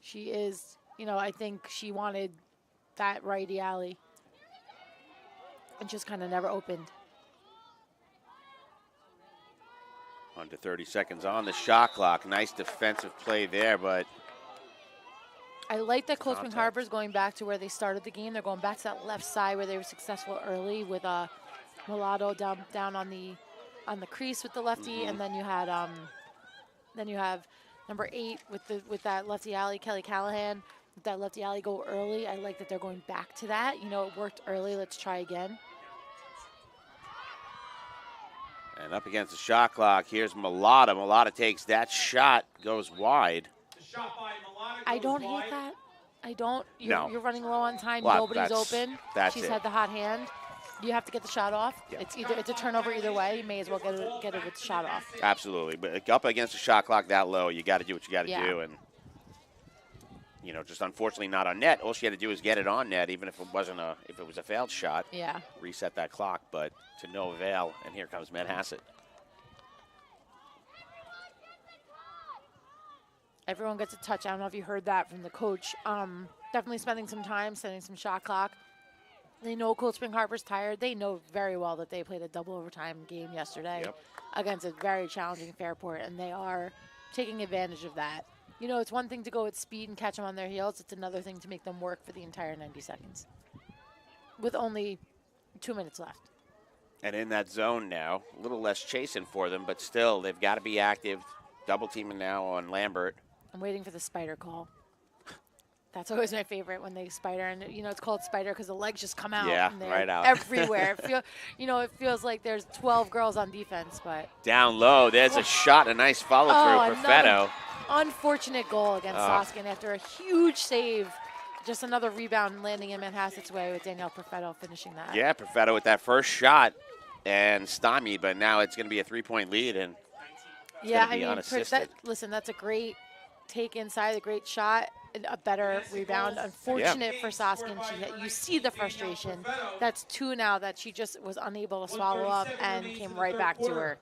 She is, I think she wanted that righty alley and just kind of never opened. Under 30 seconds on the shot clock. Nice defensive play there, but I like that Cold Spring Harbor's going back to where they started the game. They're going back to that left side where they were successful early with Mulatto down on the crease with the lefty, and then you have number 8 with that lefty alley, Kelly Callahan. With that lefty alley go early. I like that they're going back to that. It worked early. Let's try again. and up against the shot clock. Here's Mulata. Mulata takes that shot, goes wide. I don't hate that. I don't. You're running low on time. Well, Nobody's open. She's it. had the hot hand. You have to get the shot off. Yeah. It's a turnover either way. You may as well get it with the shot off. Absolutely, but up against the shot clock that low, you got to do what you got to do, and just unfortunately not on net. All she had to do was get it on net, even if it wasn't if it was a failed shot. Yeah. Reset that clock, but to no avail. And here comes Manhasset. Everyone gets a touch. I don't know if you heard that from the coach. Definitely spending some time, setting some shot clock. They know Cold Spring Harbor's tired. They know very well that they played a double overtime game yesterday against a very challenging Fairport, and they are taking advantage of that. It's one thing to go at speed and catch them on their heels. It's another thing to make them work for the entire 90 seconds with only 2 minutes left. And in that zone now, a little less chasing for them, but still, they've got to be active. Double teaming now on Lambert. I'm waiting for the spider call. That's always my favorite when they spider, and it's called spider because the legs just come out. Yeah, and they're right out. Everywhere. It feels like there's 12 girls on defense, but Down low, there's a shot, a nice follow through. Perfetto. Unfortunate goal against Soskin after a huge save. Just another rebound landing in Manhasset's way with Danielle Perfetto finishing that. Yeah, Perfetto with that first shot and stymied, but now it's going to be a 3-point lead and unassisted. Listen, that's a great take inside, a great shot, a better rebound. Unfortunate for Soskin. You see the frustration. That's 2 now that she just was unable to swallow up and came right back to her.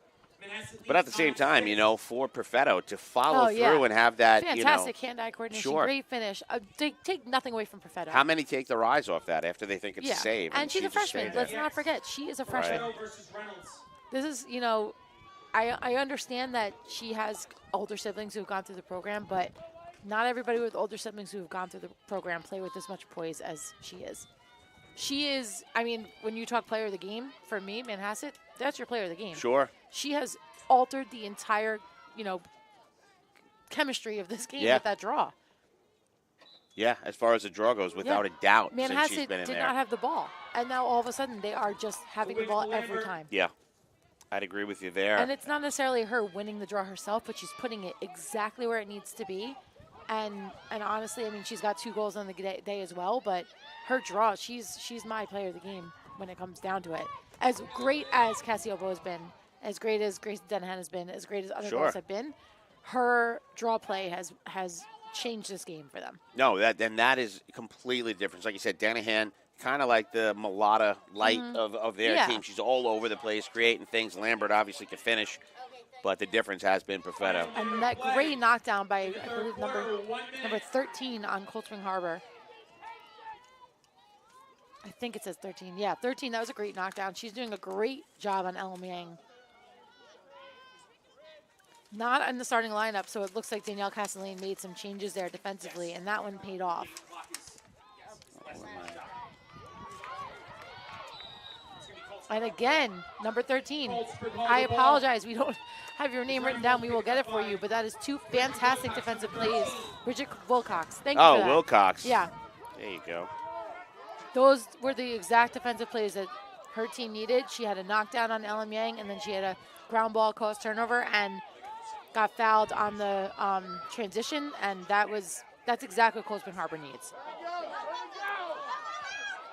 But at the same time, for Perfetto to follow through and have that, fantastic hand-eye coordination, sure. Great finish. Take nothing away from Perfetto. How many take their eyes off that after they think it's a save? And she's a freshman. Let's not forget, she is a freshman. Right. This is, I understand that she has older siblings who have gone through the program, but not everybody with older siblings who have gone through the program play with as much poise as she is. She is, when you talk player of the game, for me, Manhasset, that's your player of the game. Sure. She has altered the entire, chemistry of this game with that draw. Yeah, as far as the draw goes, without a doubt, since she's Manhasset been in did there. not have the ball, and now all of a sudden they are just having the ball every time. Yeah, I'd agree with you there. And it's not necessarily her winning the draw herself, but she's putting it exactly where it needs to be. And honestly, she's got 2 goals on the day as well, but her draw, she's my player of the game when it comes down to it. As great as Cassiopo has been, as great as Grace Denahan has been, as great as other girls have been, her draw play has changed this game for them. No, that is completely different. Like you said, Denahan, kind of like the Mulata light of their team. She's all over the place, creating things. Lambert obviously can finish, but the difference has been Perfetto. And that great knockdown by, I believe, number 13 on Cold Spring Harbor. I think it says 13. Yeah, 13. That was a great knockdown. She's doing a great job on El Miang. Not in the starting lineup, so it looks like Danielle Castellane made some changes there defensively, and that one paid off. And again, number 13. I apologize. We don't have your name written down. We will get it for you. But that is 2 fantastic defensive plays. Bridget Wilcox. Thank you for that. Wilcox. Yeah. There you go. Those were the exact defensive plays that her team needed. She had a knockdown on Ellen Yang, and then she had a ground ball cause turnover and got fouled on the transition. And that's exactly what Cold Spring Harbor needs.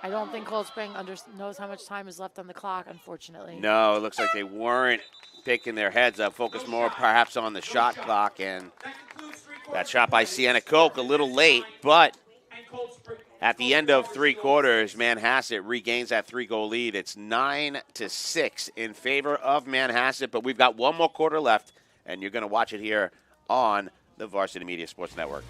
I don't think Cold Spring knows how much time is left on the clock, unfortunately. No, it looks like they weren't picking their heads up, focused more perhaps on the shot clock. And that shot by Sienna Koch a little late, but at the end of 3 quarters, Manhasset regains that 3-goal lead. It's 9-6 in favor of Manhasset, but we've got 1 more quarter left, and you're going to watch it here on the Varsity Media Sports Network.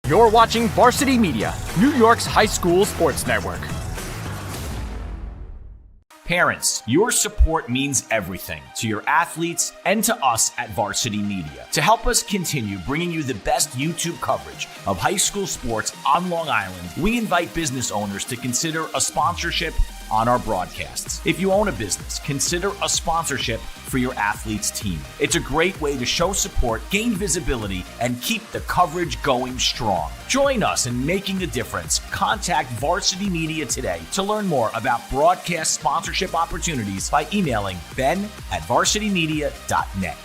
You're watching Varsity Media, New York's high school sports network. Parents, your support means everything to your athletes and to us at Varsity Media. To help us continue bringing you the best YouTube coverage of high school sports on Long Island, we invite business owners to consider a sponsorship on our broadcasts. If you own a business, consider a sponsorship for your athlete's team. It's a great way to show support, gain visibility, and keep the coverage going strong. Join us in making a difference. Contact Varsity Media today to learn more about broadcast sponsorship opportunities by emailing ben@varsitymedia.net.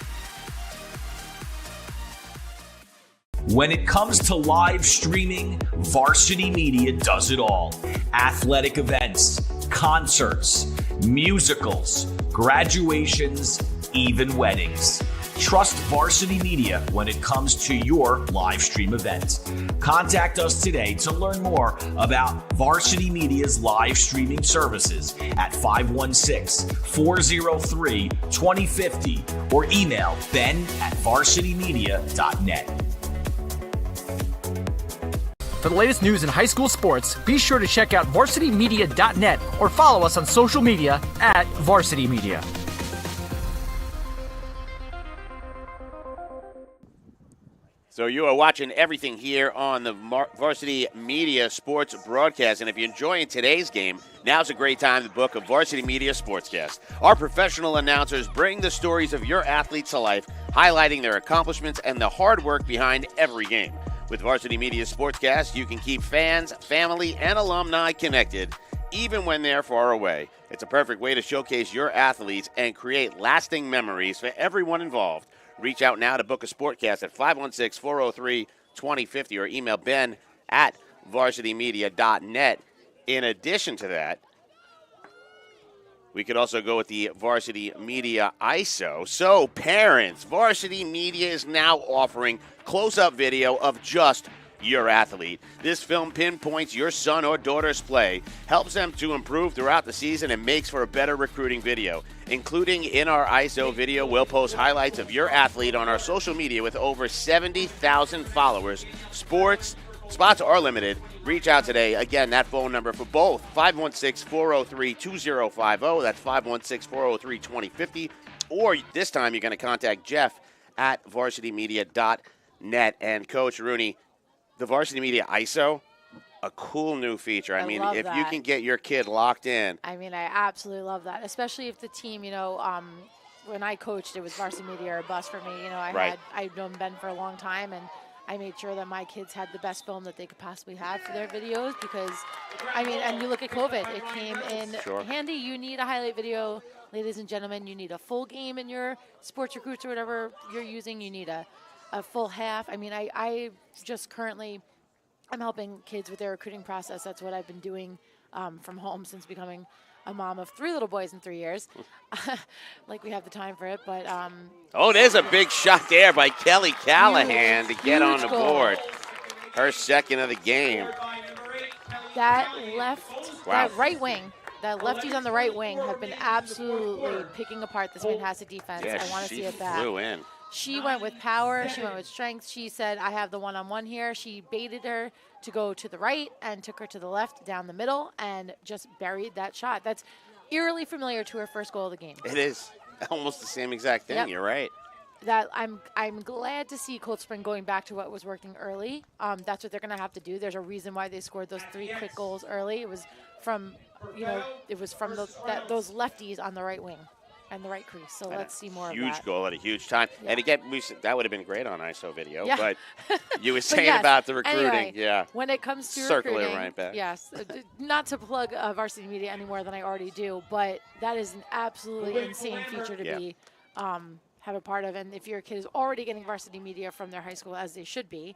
When it comes to live streaming, Varsity Media does it all. Athletic events, concerts, musicals, graduations, even weddings. Trust Varsity Media when it comes to your live stream event. Contact us today to learn more about Varsity Media's live streaming services at 516-403-2050 or email ben@varsitymedia.net. For the latest news in high school sports, be sure to check out varsitymedia.net or follow us on social media at Varsity Media. So you are watching everything here on the Varsity Media Sports broadcast. And if you're enjoying today's game, now's a great time to book a Varsity Media Sportscast. Our professional announcers bring the stories of your athletes to life, highlighting their accomplishments and the hard work behind every game. With Varsity Media Sportscast, you can keep fans, family, and alumni connected, even when they're far away. It's a perfect way to showcase your athletes and create lasting memories for everyone involved. Reach out now to book a Sportcast at 516-403-2050 or email ben@varsitymedia.net. In addition to that, we could also go with the Varsity Media ISO. So, parents, Varsity Media is now offering close-up video of just your athlete. This film pinpoints your son or daughter's play, helps them to improve throughout the season, and makes for a better recruiting video. Including in our ISO video, we'll post highlights of your athlete on our social media with over 70,000 followers. Spots are limited. Reach out today. Again, that phone number for both, 516-403-2050. That's 516-403-2050. Or this time you're going to contact Jeff at varsitymedia.net. And Coach Rooney, the Varsity Media ISO, a cool new feature. I mean, if you can get your kid locked in. I mean, I absolutely love that, especially if the team, when I coached, it was Varsity Media or a bus for me. I'd known Ben for a long time, and I made sure that my kids had the best film that they could possibly have for their videos because, and you look at COVID, it came in handy. You need a highlight video, ladies and gentlemen. You need a full game in your sports recruits or whatever you're using. You need a full half. I just currently, I'm helping kids with their recruiting process. That's what I've been doing from home since becoming a mom of 3 little boys in 3 years. Like we have the time for it, but there's a big shot there by Kelly Callahan to get on the board. Her second of the game. That right wing, that lefties on the right wing have been absolutely picking apart this Manhasset defense. Yeah, I want to see it back. She flew in. She went with power. She went with strength. She said, I have the one-on-one here. She baited her to go to the right and took her to the left down the middle and just buried that shot. That's eerily familiar to her first goal of the game. It is almost the same exact thing. Yep. You're right. that I'm glad to see Cold Spring going back to what was working early. That's what they're going to have to do. There's a reason why they scored those 3 quick goals early. It was from, those lefties on the right wing and the right crease. So let's see more of that. Huge goal at a huge time. Yeah. And again, that would have been great on ISO video. Yeah. But you were saying about the recruiting. Anyway, when it comes to circle recruiting, it right back. Yes. Not to plug Varsity Media any more than I already do, but that is an absolutely insane feature to be have a part of. And if your kid is already getting Varsity Media from their high school, as they should be,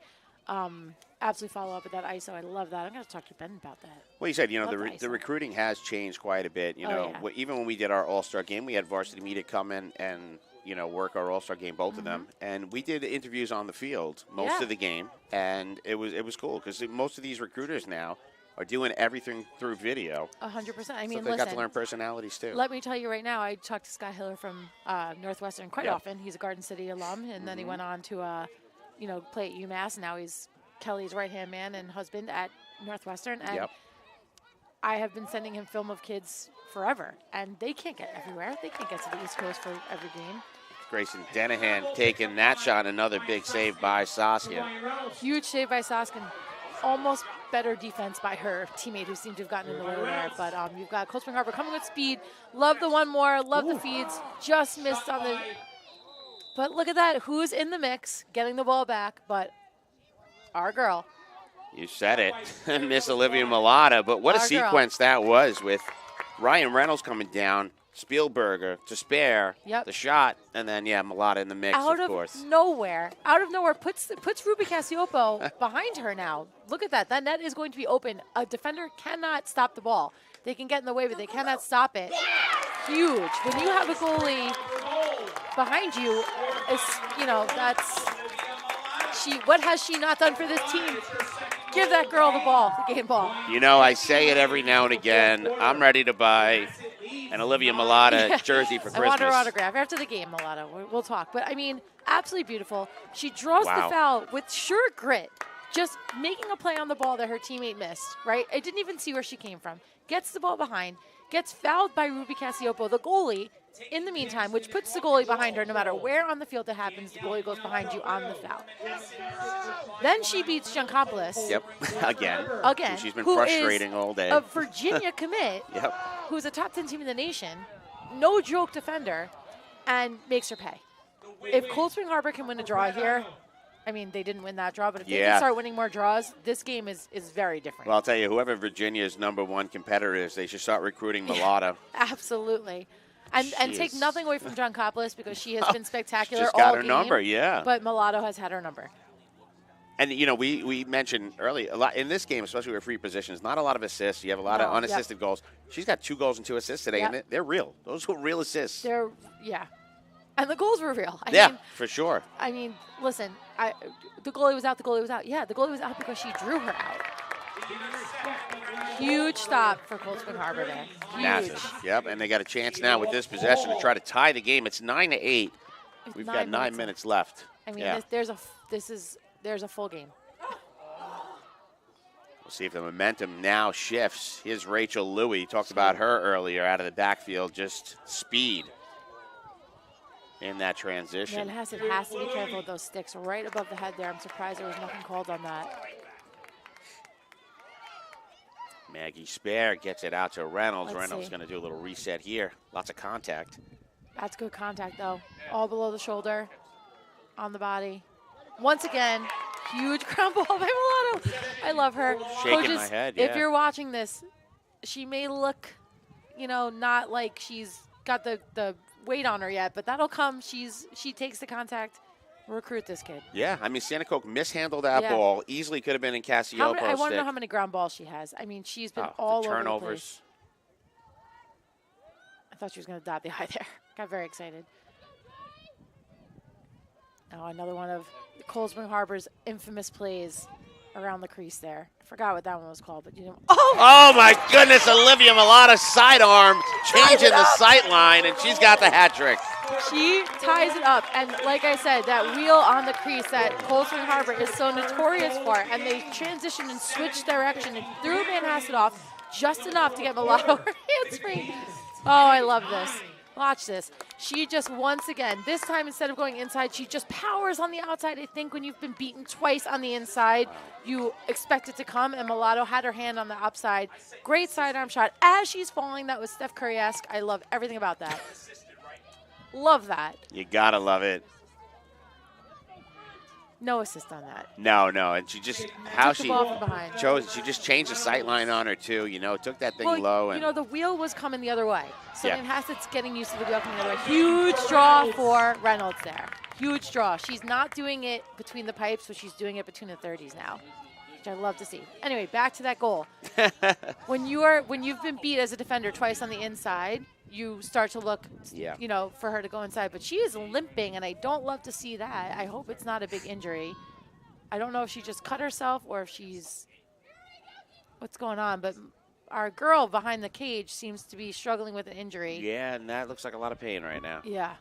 absolutely follow up with that ISO. I love that. I'm going to talk to Ben about that. Well, you said, the recruiting has changed quite a bit. Even when we did our All-Star game, we had Varsity Media come in and, work our All-Star game, both of them. And we did interviews on the field most of the game. And it was cool because most of these recruiters now are doing everything through video. 100%. I mean, they got to learn personalities, too. Let me tell you right now, I talked to Sky Hiller from Northwestern quite often. He's a Garden City alum, and then he went on to, play at UMass. Now he's Kelly's right-hand man and husband at Northwestern. And I have been sending him film of kids forever, and they can't get everywhere. They can't get to the East Coast for every game. Grayson Denahan taking that shot. Another big save by Saskia. Huge save by Saskia. Almost better defense by her teammate who seemed to have gotten in the way there. But you've got Cold Spring Harbor coming with speed. Love the one more. Love the feeds. Just missed on the... But look at that. Who's in the mix? Getting the ball back. But our girl. You said it. Miss Olivia Mulata. But what a sequence that was with Ryan Reynolds coming down. Spielberger to spare the shot, and then Mulata in the mix, of course. Out of nowhere, puts Ruby Cassioppo behind her now. Look at that. That net is going to be open. A defender cannot stop the ball. They can get in the way, but they cannot stop it. Huge. When you have a goalie behind you, what has she not done for this team? Give that girl the ball, the game ball. I say it every now and again. I'm ready to buy an Olivia Mulata jersey for Christmas. I want her autograph after the game, Mulata. We'll talk. But, absolutely beautiful. She draws the foul with sure grit, just making a play on the ball that her teammate missed, right? I didn't even see where she came from. Gets the ball behind, gets fouled by Ruby Cassioppo, the goalie, in the meantime, which puts the goalie behind her. No matter where on the field it happens, the goalie goes behind you on the foul. Then she beats Giancopoulos. Yep, again. She's been frustrating all day. A Virginia commit, who's a top 10 team in the nation, no joke defender, and makes her pay. If Cold Spring Harbor can win a draw here, they didn't win that draw, but if they can start winning more draws, this game is very different. Well, I'll tell you, whoever Virginia's #1 competitor is, they should start recruiting Mulata. Absolutely. And take nothing away from Giancopoulos because she has been spectacular all game. She's got her number, But Mulatto has had her number. And, we mentioned early, a lot in this game, especially with free positions, not a lot of assists. You have a lot of unassisted goals. She's got 2 goals and 2 assists today, and they're real. Those were real assists. And the goals were real. I mean, for sure. Listen, the goalie was out. Yeah, the goalie was out because she drew her out. Huge stop for Cold Spring Harbor there. Huge. Massive. Yep, and they got a chance now with this possession to try to tie the game. It's 9-8. We've got 9 minutes left. There's a full game. We'll see if the momentum now shifts. Here's Rachel Louie. Talked about her earlier out of the backfield. Just speed in that transition. Manhasset has to be careful with those sticks right above the head there. I'm surprised there was nothing called on that. Maggie Spare gets it out to Reynolds. Reynolds going to do a little reset here. Lots of contact. That's good contact, though. All below the shoulder, on the body. Once again, huge ground ball by Mulatto. I love her. Shaking Coaches, my head, if you're watching this, she may look, not like she's got the weight on her yet, but that'll come. She takes the contact. Recruit this kid. Yeah, Santacoke mishandled that ball. Easily could have been in Cassioppo's I want to know how many ground balls she has. She's been all over the place. I thought she was going to dot the eye there. Got very excited. Oh, another one of Cold Spring Harbor's infamous plays around the crease there. I forgot what that one was called, but you know. Oh my goodness, Olivia Mulata sidearm changing the sight line, and she's got the hat trick. She ties it up, and like I said, that wheel on the crease that Cold Spring Harbor is so notorious for, and they transitioned and switched direction and threw Manhasset off just enough to get Mulatto her hands free. Oh, I love this. Watch this. She just, once again, this time instead of going inside, she just powers on the outside. I think when you've been beaten twice on the inside, you expect it to come, and Mulatto had her hand on the upside. Great sidearm shot. As she's falling, that was Steph Curry-esque. I love everything about that. Love that. You got to love it. No assist on that. No, and she just, how she chose, she just changed the sight line on her too, took that thing low. And the wheel was coming the other way. So Yeah. Manhasset's getting used to the wheel coming the other way. Huge draw for Reynolds there. Huge draw. She's not doing it between the pipes, but she's doing it between the 30s now, which I love to see. Anyway, back to that goal. When you've been beat as a defender twice on the inside, you start to look, for her to go inside. But she is limping, and I don't love to see that. I hope it's not a big injury. I don't know if she just cut herself or if she's what's going on. But our girl behind the cage seems to be struggling with an injury. Yeah, and that looks like a lot of pain right now. Yeah.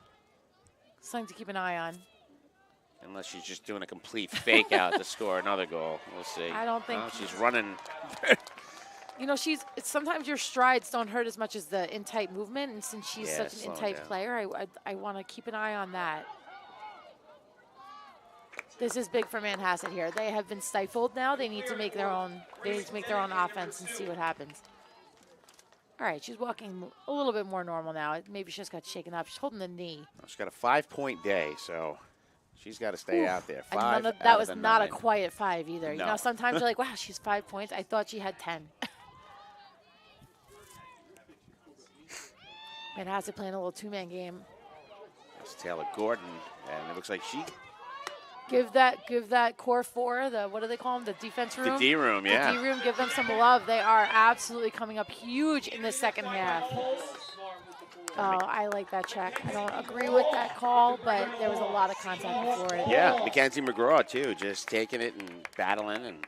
Something to keep an eye on. Unless she's just doing a complete fake out to score another goal. We'll see. I don't think she's running. Sometimes your strides don't hurt as much as the in-tight movement, and since she's such an in-tight player, I want to keep an eye on that. This is big for Manhasset here. They have been stifled now. They need to make their own. They need to make their own offense and see what happens. All right, she's walking a little bit more normal now. Maybe she just got shaken up. She's holding the knee. She's got a 5-point day, so she's got to stay out there. That was not a quiet 5 either. No. Sometimes you're like, wow, she's 5 points. I thought she had 10. Manhasset playing a little two-man game. That's Taylor Gordon, and it looks like she. Give that core 4, what do they call them? The defense room? The D room, yeah. The D room, give them some love. They are absolutely coming up huge in the second half. Oh, I like that check. I don't agree with that call, but there was a lot of contact before it. Yeah, Mackenzie McGraw, too, just taking it and battling. And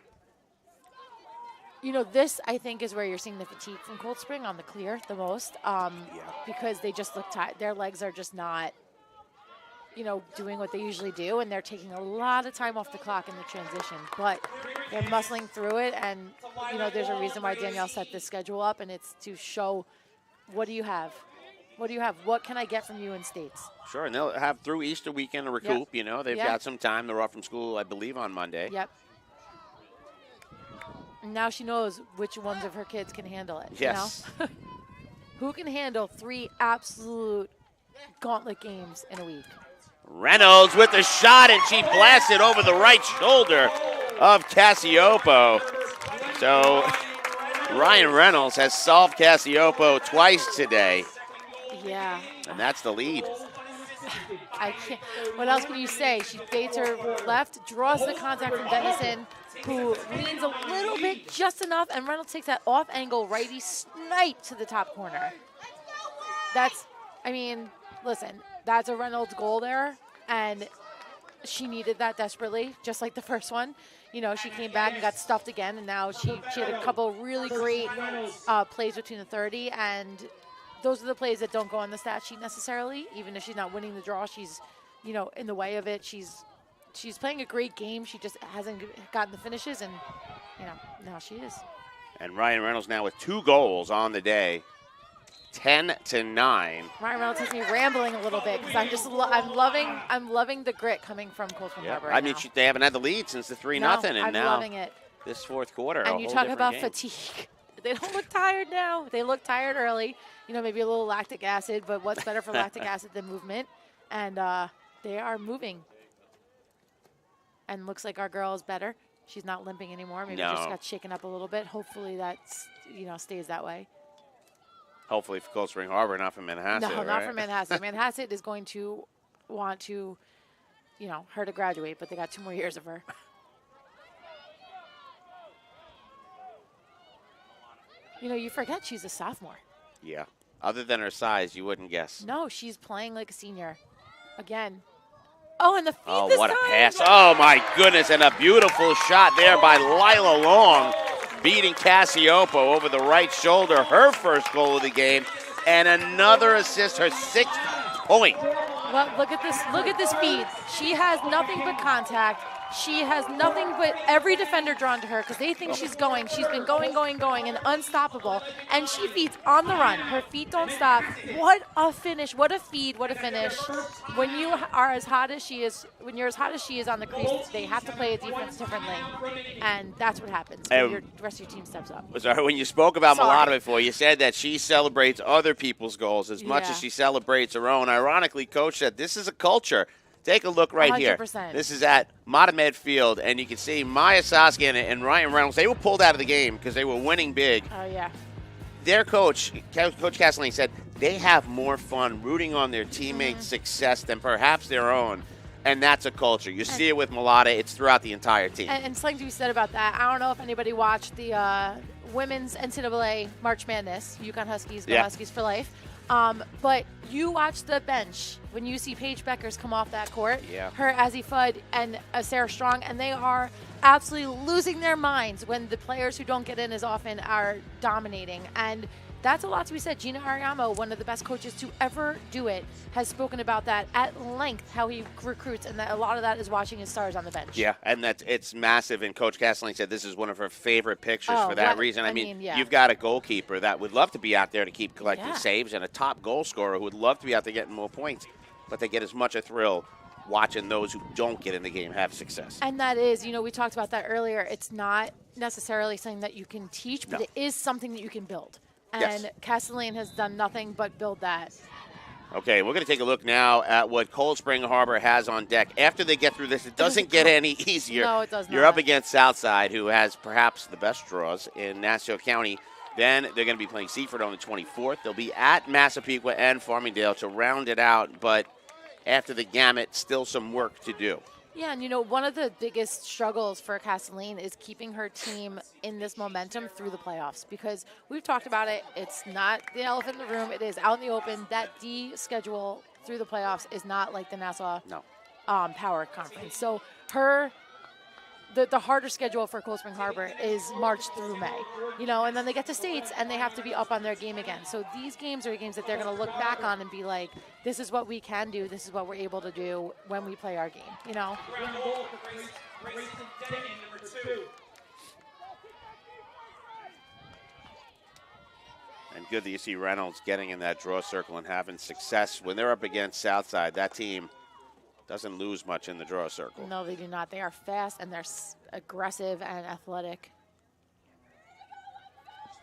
this, I think, is where you're seeing the fatigue from Cold Spring on the clear the most because they just look tired. Their legs are just not, doing what they usually do, and they're taking a lot of time off the clock in the transition. But they're muscling through it, and, there's a reason why Danielle set this schedule up, and it's to show what do you have? What do you have? What can I get from you in states? Sure, and they'll have through Easter weekend to recoup. They've got some time. They're off from school, I believe, on Monday. Yep. And now she knows which ones of her kids can handle it. Yes. Who can handle 3 absolute gauntlet games in a week? Reynolds with the shot, and she blasted over the right shoulder of Cassiopo. So Ryan Reynolds has solved Cassiopo twice today. Yeah. And that's the lead. I can't. What else can you say? She fades her left, draws the contact from Dennison, who leans a little bit, just enough, and Reynolds takes that off-angle righty snipe to the top corner. Listen, that's a Reynolds goal there, and she needed that desperately, just like the first one. She came back and got stuffed again, and now she had a couple really great plays between the 30, and those are the plays that don't go on the stat sheet necessarily. Even if she's not winning the draw, she's, in the way of it. She's playing a great game. She just hasn't gotten the finishes, and, now she is. And Ryan Reynolds now with 2 goals on the day, 10-9. Ryan Reynolds has me rambling a little bit because I'm loving the grit coming from Cold Spring Harbor right now. They haven't had the lead since the 3-0, and I'm now loving it. This fourth quarter. And you talk about fatigue. They don't look tired now. They look tired early. Maybe a little lactic acid, but what's better for lactic acid than movement? And they are moving. And looks like our girl is better. She's not limping anymore. Maybe just got shaken up a little bit. Hopefully that stays that way. Hopefully for Cold Spring Harbor, not for Manhasset. No, not for Manhasset. Manhasset is going to want to, her to graduate, but they got 2 more years of her. You forget she's a sophomore. Yeah. Other than her size, you wouldn't guess. No, she's playing like a senior. Again. Oh, and the feed this what time. A pass. Oh, my goodness. And a beautiful shot there by Lila Long, beating Cassiopo over the right shoulder. Her first goal of the game. And another assist, her 6th point. Well, look at this feed. She has nothing but contact. She has nothing but every defender drawn to her because they think she's going. She's been going, and unstoppable. And she feeds on the run. Her feet don't stop. What a finish. What a feed. What a finish. When you are as hot as she is, when you're as hot as she is on the crease, they have to play a defense differently. And that's what happens when the rest of your team steps up. Sorry, when you spoke about Mulata before, you said that she celebrates other people's goals as much as she celebrates her own. Ironically, Coach said this is a culture. Take a look right 100%. here. This is at Manhasset Field, and you can see Maya Soskin and Ryan Reynolds. They were pulled out of the game because they were winning big. Oh, yeah. Their coach, Coach Castellini, said they have more fun rooting on their teammates' success than perhaps their own, and that's a culture. You see it with Mulata. It's throughout the entire team. And something to be said about that, I don't know if anybody watched the women's NCAA March Madness, UConn Huskies, go Huskies for life. But you watch the bench when you see Paige Beckers come off that court, her Azzy Fudd and Sarah Strong, and they are absolutely losing their minds when the players who don't get in as often are dominating. And that's a lot to be said. Gina Ariamo, one of the best coaches to ever do it, has spoken about that at length, how he recruits, and that a lot of that is watching his stars on the bench. Yeah, and it's massive. And Coach Castellini said this is one of her favorite pictures for that reason. I mean, you've got a goalkeeper that would love to be out there to keep collecting saves, and a top goal scorer who would love to be out there getting more points, but they get as much a thrill watching those who don't get in the game have success. And that is, we talked about that earlier. It's not necessarily something that you can teach, but it is something that you can build. And Castellini has done nothing but build that. Okay, we're going to take a look now at what Cold Spring Harbor has on deck. After they get through this, it doesn't get any easier. No, it does not. You're up against Southside, who has perhaps the best draws in Nassau County. Then they're going to be playing Seaford on the 24th. They'll be at Massapequa and Farmingdale to round it out. But after the gamut, still some work to do. Yeah, and one of the biggest struggles for Castellini is keeping her team in this momentum through the playoffs, because we've talked about it. It's not the elephant in the room. It is out in the open. That D schedule through the playoffs is not like the Nassau Power Conference. So the harder schedule for Cold Spring Harbor is March through May, and then they get to states and they have to be up on their game again. So these games are games that they're going to look back on and be like, this is what we can do. This is what we're able to do when we play our game, And good that you see Reynolds getting in that draw circle and having success. When they're up against Southside, that team doesn't lose much in the draw circle. No, they do not. They are fast and they're aggressive and athletic,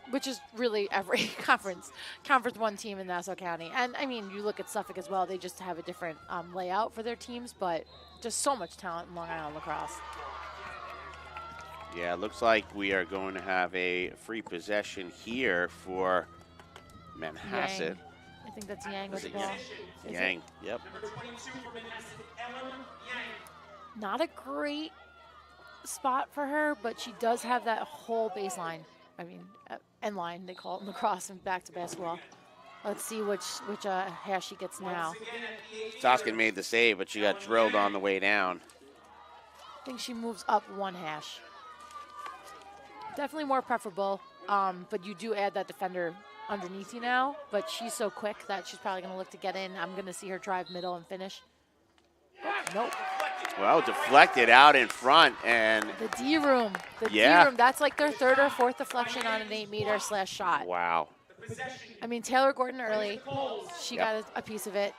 which is really every Conference 1 team in Nassau County. And, I mean, you look at Suffolk as well. They just have a different layout for their teams, but just so much talent in Long Island lacrosse. Yeah, it looks like we are going to have a free possession here for Manhasset. Yang. I think that's Yang with the ball. Yang, yep. Not a great spot for her, but she does have that whole baseline. I mean, end line, they call it in lacrosse, and back to basketball. Let's see which hash she gets now. Soskin made the save, but she got drilled on the way down. I think she moves up 1 hash. Definitely more preferable, but you do add that defender underneath you now, but she's so quick that she's probably going to look to get in. I'm going to see her drive middle and finish. Nope. Well, deflected out in front, and the D room. D room. That's like their 3rd or 4th deflection on an 8-meter /shot. Wow. I mean, Taylor Gordon early, she got a piece of it.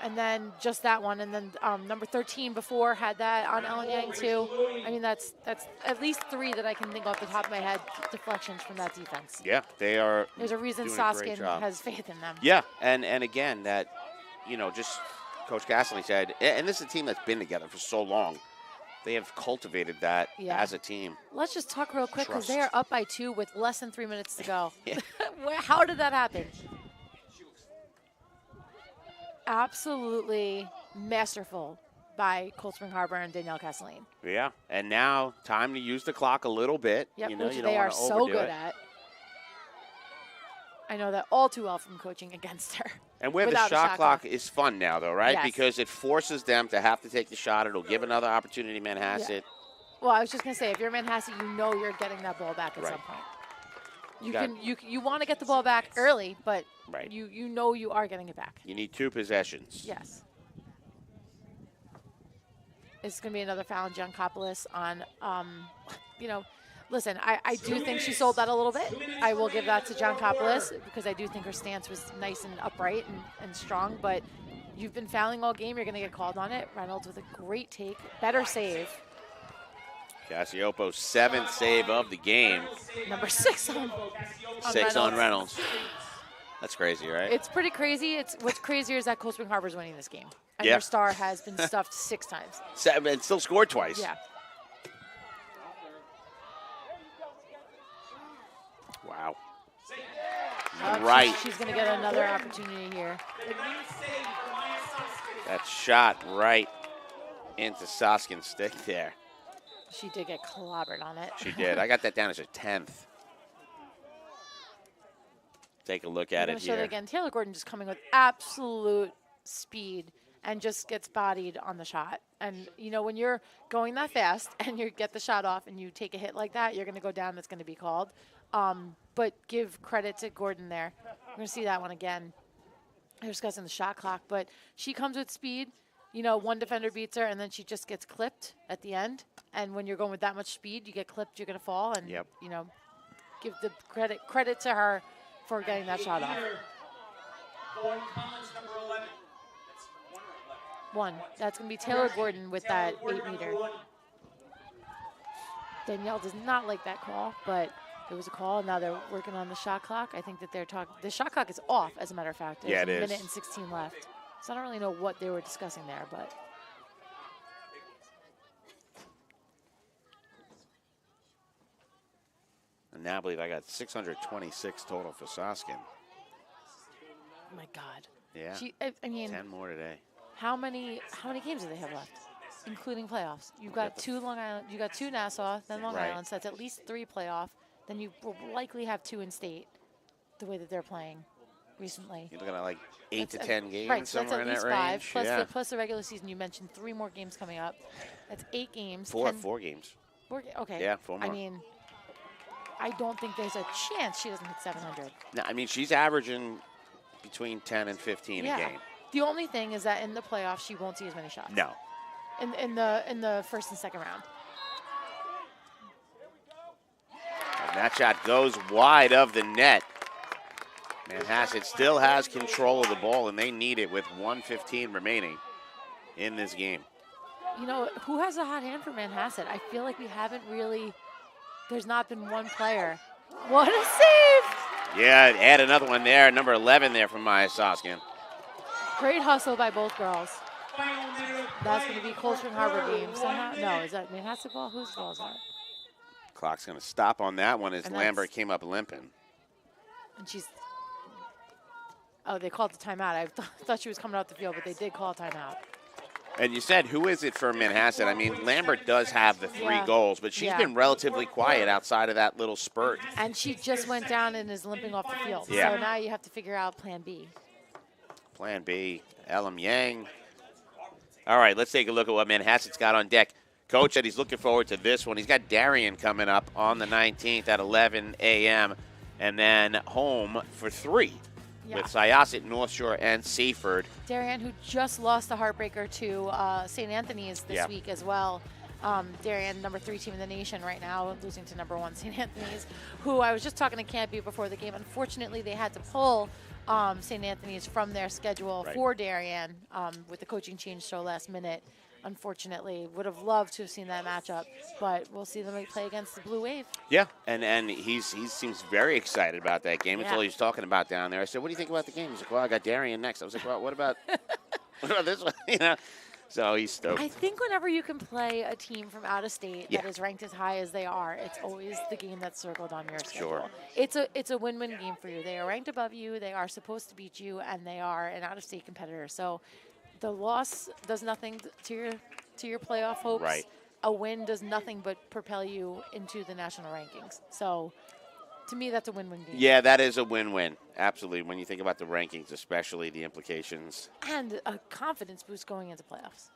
And then just that one, and then number 13 before had that on Ellen Yang too. I mean, that's at least 3 that I can think off the top of my head, deflections from that defense. Yeah, they are. There's a reason Soskin has faith in them. Yeah, and again, that, just Coach Castellini said, and this is a team that's been together for so long. They have cultivated that as a team. Let's just talk real quick, because they are up by 2 with less than 3 minutes to go. How did that happen? Absolutely masterful by Cold Spring Harbor and Danielle Castellini. Yeah, and now time to use the clock a little bit. Yep, you which don't they are want to so overdo good it. at. I know that all too well from coaching against her. And where the shot clock is fun now, though, right? Yes. Because it forces them to have to take the shot. It'll give another opportunity to Manhasset. Yeah. Well, I was just going to say, if you're Manhasset, you know you're getting that ball back at some point. You want to get the ball back early, but you know you are getting it back. You need 2 possessions. Yes. It's going to be another foul on Giancopoulos on, listen, I do think she sold that a little bit. I will give that to Giancopoulos because I do think her stance was nice and upright and strong, but you've been fouling all game. You're going to get called on it. Reynolds with a great take. Better save. Cassioppo's 7th save of the game. Number 6 on Reynolds. On Reynolds. That's crazy, right? It's pretty crazy. What's crazier is that Cold Spring Harbor's winning this game. And Yeah. their star has been stuffed 6 times. 7, and still scored twice. Yeah. Wow. Right. She's going to get another opportunity here. That shot right into Soskin's stick there. She did get clobbered on it. She did. I got that down as a 10th. Take a look at it Show it here. again. Taylor Gordon just coming with absolute speed and just gets bodied on the shot. And, when you're going that fast and you get the shot off and you take a hit like that, you're going to go down. That's going to be called. But give credit to Gordon there. We're going to see that one again. They're discussing the shot clock, but she comes with speed. One defender beats her, and then she just gets clipped at the end. And when you're going with that much speed, you get clipped, you're going to fall. And, give the credit to her for getting that shot off. One. That's going to be Taylor Gordon with that 8-meter. Danielle does not like that call, but it was a call. Now they're working on the shot clock. I think that they're talking. The shot clock is off, as a matter of fact. Yeah, it There's is. a minute and 16 left. So I don't really know what they were discussing there, but. And now I believe I got 626 total for Soskin. Oh my God. Yeah. I mean, 10 more today. How many games do they have left, including playoffs? You've got 2 Long Island, you got 2 Nassau, then Long Island. So that's at least 3 playoff. Then you will likely have 2 in state, the way that they're playing recently. You're looking at like 8 to 10 games, right? So that's somewhere at in least that 5 range. plus the regular season. You mentioned 3 more games coming up. That's 8 games. 4 games. Okay. Yeah, 4 more. I mean, I don't think there's a chance she doesn't hit 700. No, I mean she's averaging between 10 and 15 a game. The only thing is that in the playoffs, she won't see as many shots. No. In the first and second round. And that shot goes wide of the net. Manhasset still has control of the ball, and they need it with 1:15 remaining in this game. Who has a hot hand for Manhasset? I feel like we haven't really. There's not been one player. What a save! Yeah, add another one there. Number 11 there from Maya Soskin. Great hustle by both girls. That's going to be Cold Spring Harbor game. No, is that Manhasset ball? Whose ball is that? Clock's going to stop on that one as Lambert came up limping. And she's. Oh, they called the timeout. I thought she was coming out the field, but they did call a timeout. And you said, who is it for Manhasset? I mean, Lambert does have the 3 goals, but she's been relatively quiet outside of that little spurt. And she just went down and is limping off the field. Yeah. So now you have to figure out plan B. Plan B, Elam Yang. All right, let's take a look at what Manhasset's got on deck. Coach said he's looking forward to this one. He's got Darien coming up on the 19th at 11 a.m. and then home for 3. Yeah. With Syosset, North Shore, and Seaford. Darien, who just lost the heartbreaker to St. Anthony's this week as well. Darien, number 3 team in the nation right now, losing to number 1 St. Anthony's, who I was just talking to Campy before the game. Unfortunately, they had to pull St. Anthony's from their schedule for Darien with the coaching change so last minute. Unfortunately, would have loved to have seen that matchup, but we'll see them play against the Blue Wave. Yeah, and he seems very excited about that game. That's all he was talking about down there. I said, "What do you think about the game?" He's like, "Well, I got Darien next." I was like, "Well, what about this one?" So he's stoked. I think whenever you can play a team from out of state that is ranked as high as they are, it's always the game that's circled on your schedule. Sure. It's a win-win game for you. They are ranked above you. They are supposed to beat you, and they are an out-of-state competitor. So the loss does nothing to your playoff hopes. Right. A win does nothing but propel you into the national rankings. So to me, that's a win-win game. Yeah, that is a win-win. Absolutely. When you think about the rankings, especially the implications. And a confidence boost going into playoffs.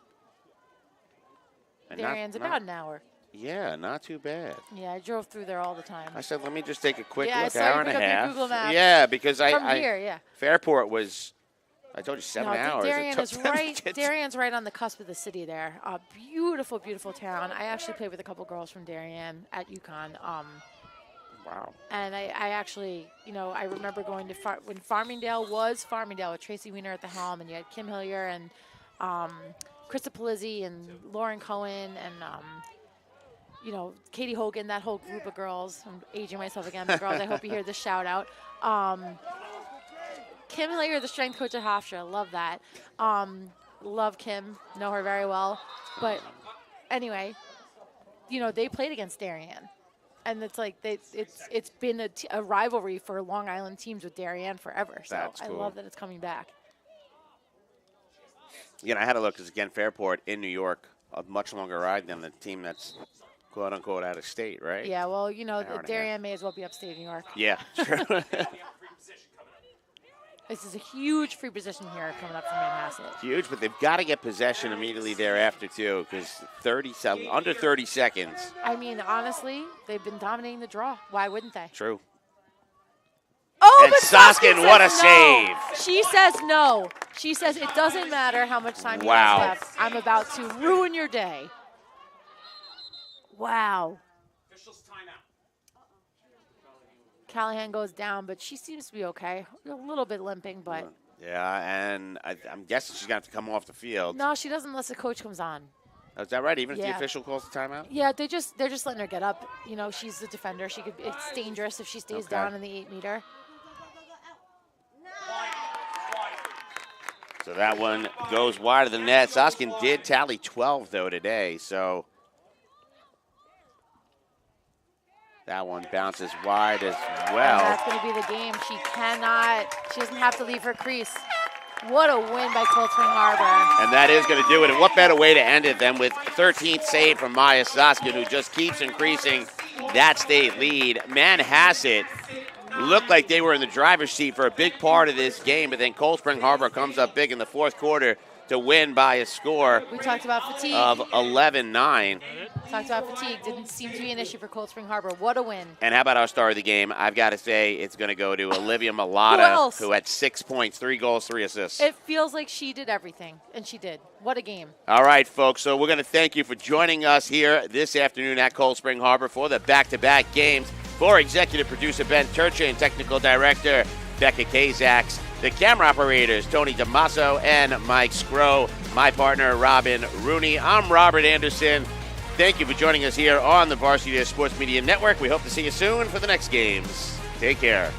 And Darien's about an hour. Yeah, not too bad. Yeah, I drove through there all the time. I said, let me just take a quick I look, saw you hour and pick a up your half. Google Maps Yeah, because from here, Fairport was I told you 7 No, hours. Darien's right on the cusp of the city there. A beautiful, beautiful town. I actually played with a couple girls from Darien at UConn. Wow. And I actually, I remember going to when Farmingdale was Farmingdale with Tracy Wiener at the helm, and you had Kim Hillier and Krista Polizzi and Lauren Cohen and, Katie Hogan, that whole group of girls. I'm aging myself again, but girls, I hope you hear this shout out. Kim Hillier, the strength coach at Hofstra. Love that. Love Kim. Know her very well. But anyway, they played against Darien. And it's like it's been a rivalry for Long Island teams with Darien forever. So That's cool. I love that it's coming back. I had to look because, again, Fairport in New York, a much longer ride than the team that's quote-unquote out of state, right? Yeah, well, Darien may as well be upstate New York. Yeah, true. This is a huge free position here coming up from Manhasset. Huge, but they've got to get possession immediately thereafter, too, because under 30 seconds. I mean, honestly, they've been dominating the draw. Why wouldn't they? True. Oh, and but Soskin, what a no. save. She says no. She says it doesn't matter how much time you have left. I'm about to ruin your day. Wow. Officials timeout. Callahan goes down, but she seems to be okay. A little bit limping, but. Yeah, and I'm guessing she's going to have to come off the field. No, she doesn't unless the coach comes on. Oh, is that right? Even if the official calls the timeout? Yeah, they're just letting her get up. She's the defender. It's dangerous if she stays down in the 8-meter. So that one goes wide of the net. Soskin did tally 12, though, today, so that one bounces wide as well. And that's going to be the game. She doesn't have to leave her crease. What a win by Cold Spring Harbor. And that is going to do it. And what better way to end it than with 13th save from Maya Soskin, who just keeps increasing that state lead. Manhasset looked like they were in the driver's seat for a big part of this game, but then Cold Spring Harbor comes up big in the fourth quarter to win by a score We talked about fatigue. of 11-9. Talked about fatigue. Didn't seem to be an issue for Cold Spring Harbor. What a win. And how about our star of the game? I've got to say it's going to go to Olivia Malata, who had 6 points, 3 goals, 3 assists. It feels like she did everything, and she did. What a game. All right, folks, so we're going to thank you for joining us here this afternoon at Cold Spring Harbor for the back-to-back games. For executive producer Ben Turchin and technical director Becca Kazaks, the camera operators Tony DeMasso and Mike Scrow, my partner Robin Rooney. I'm Robert Anderson. Thank you for joining us here on the Varsity Sports Media Network. We hope to see you soon for the next games. Take care.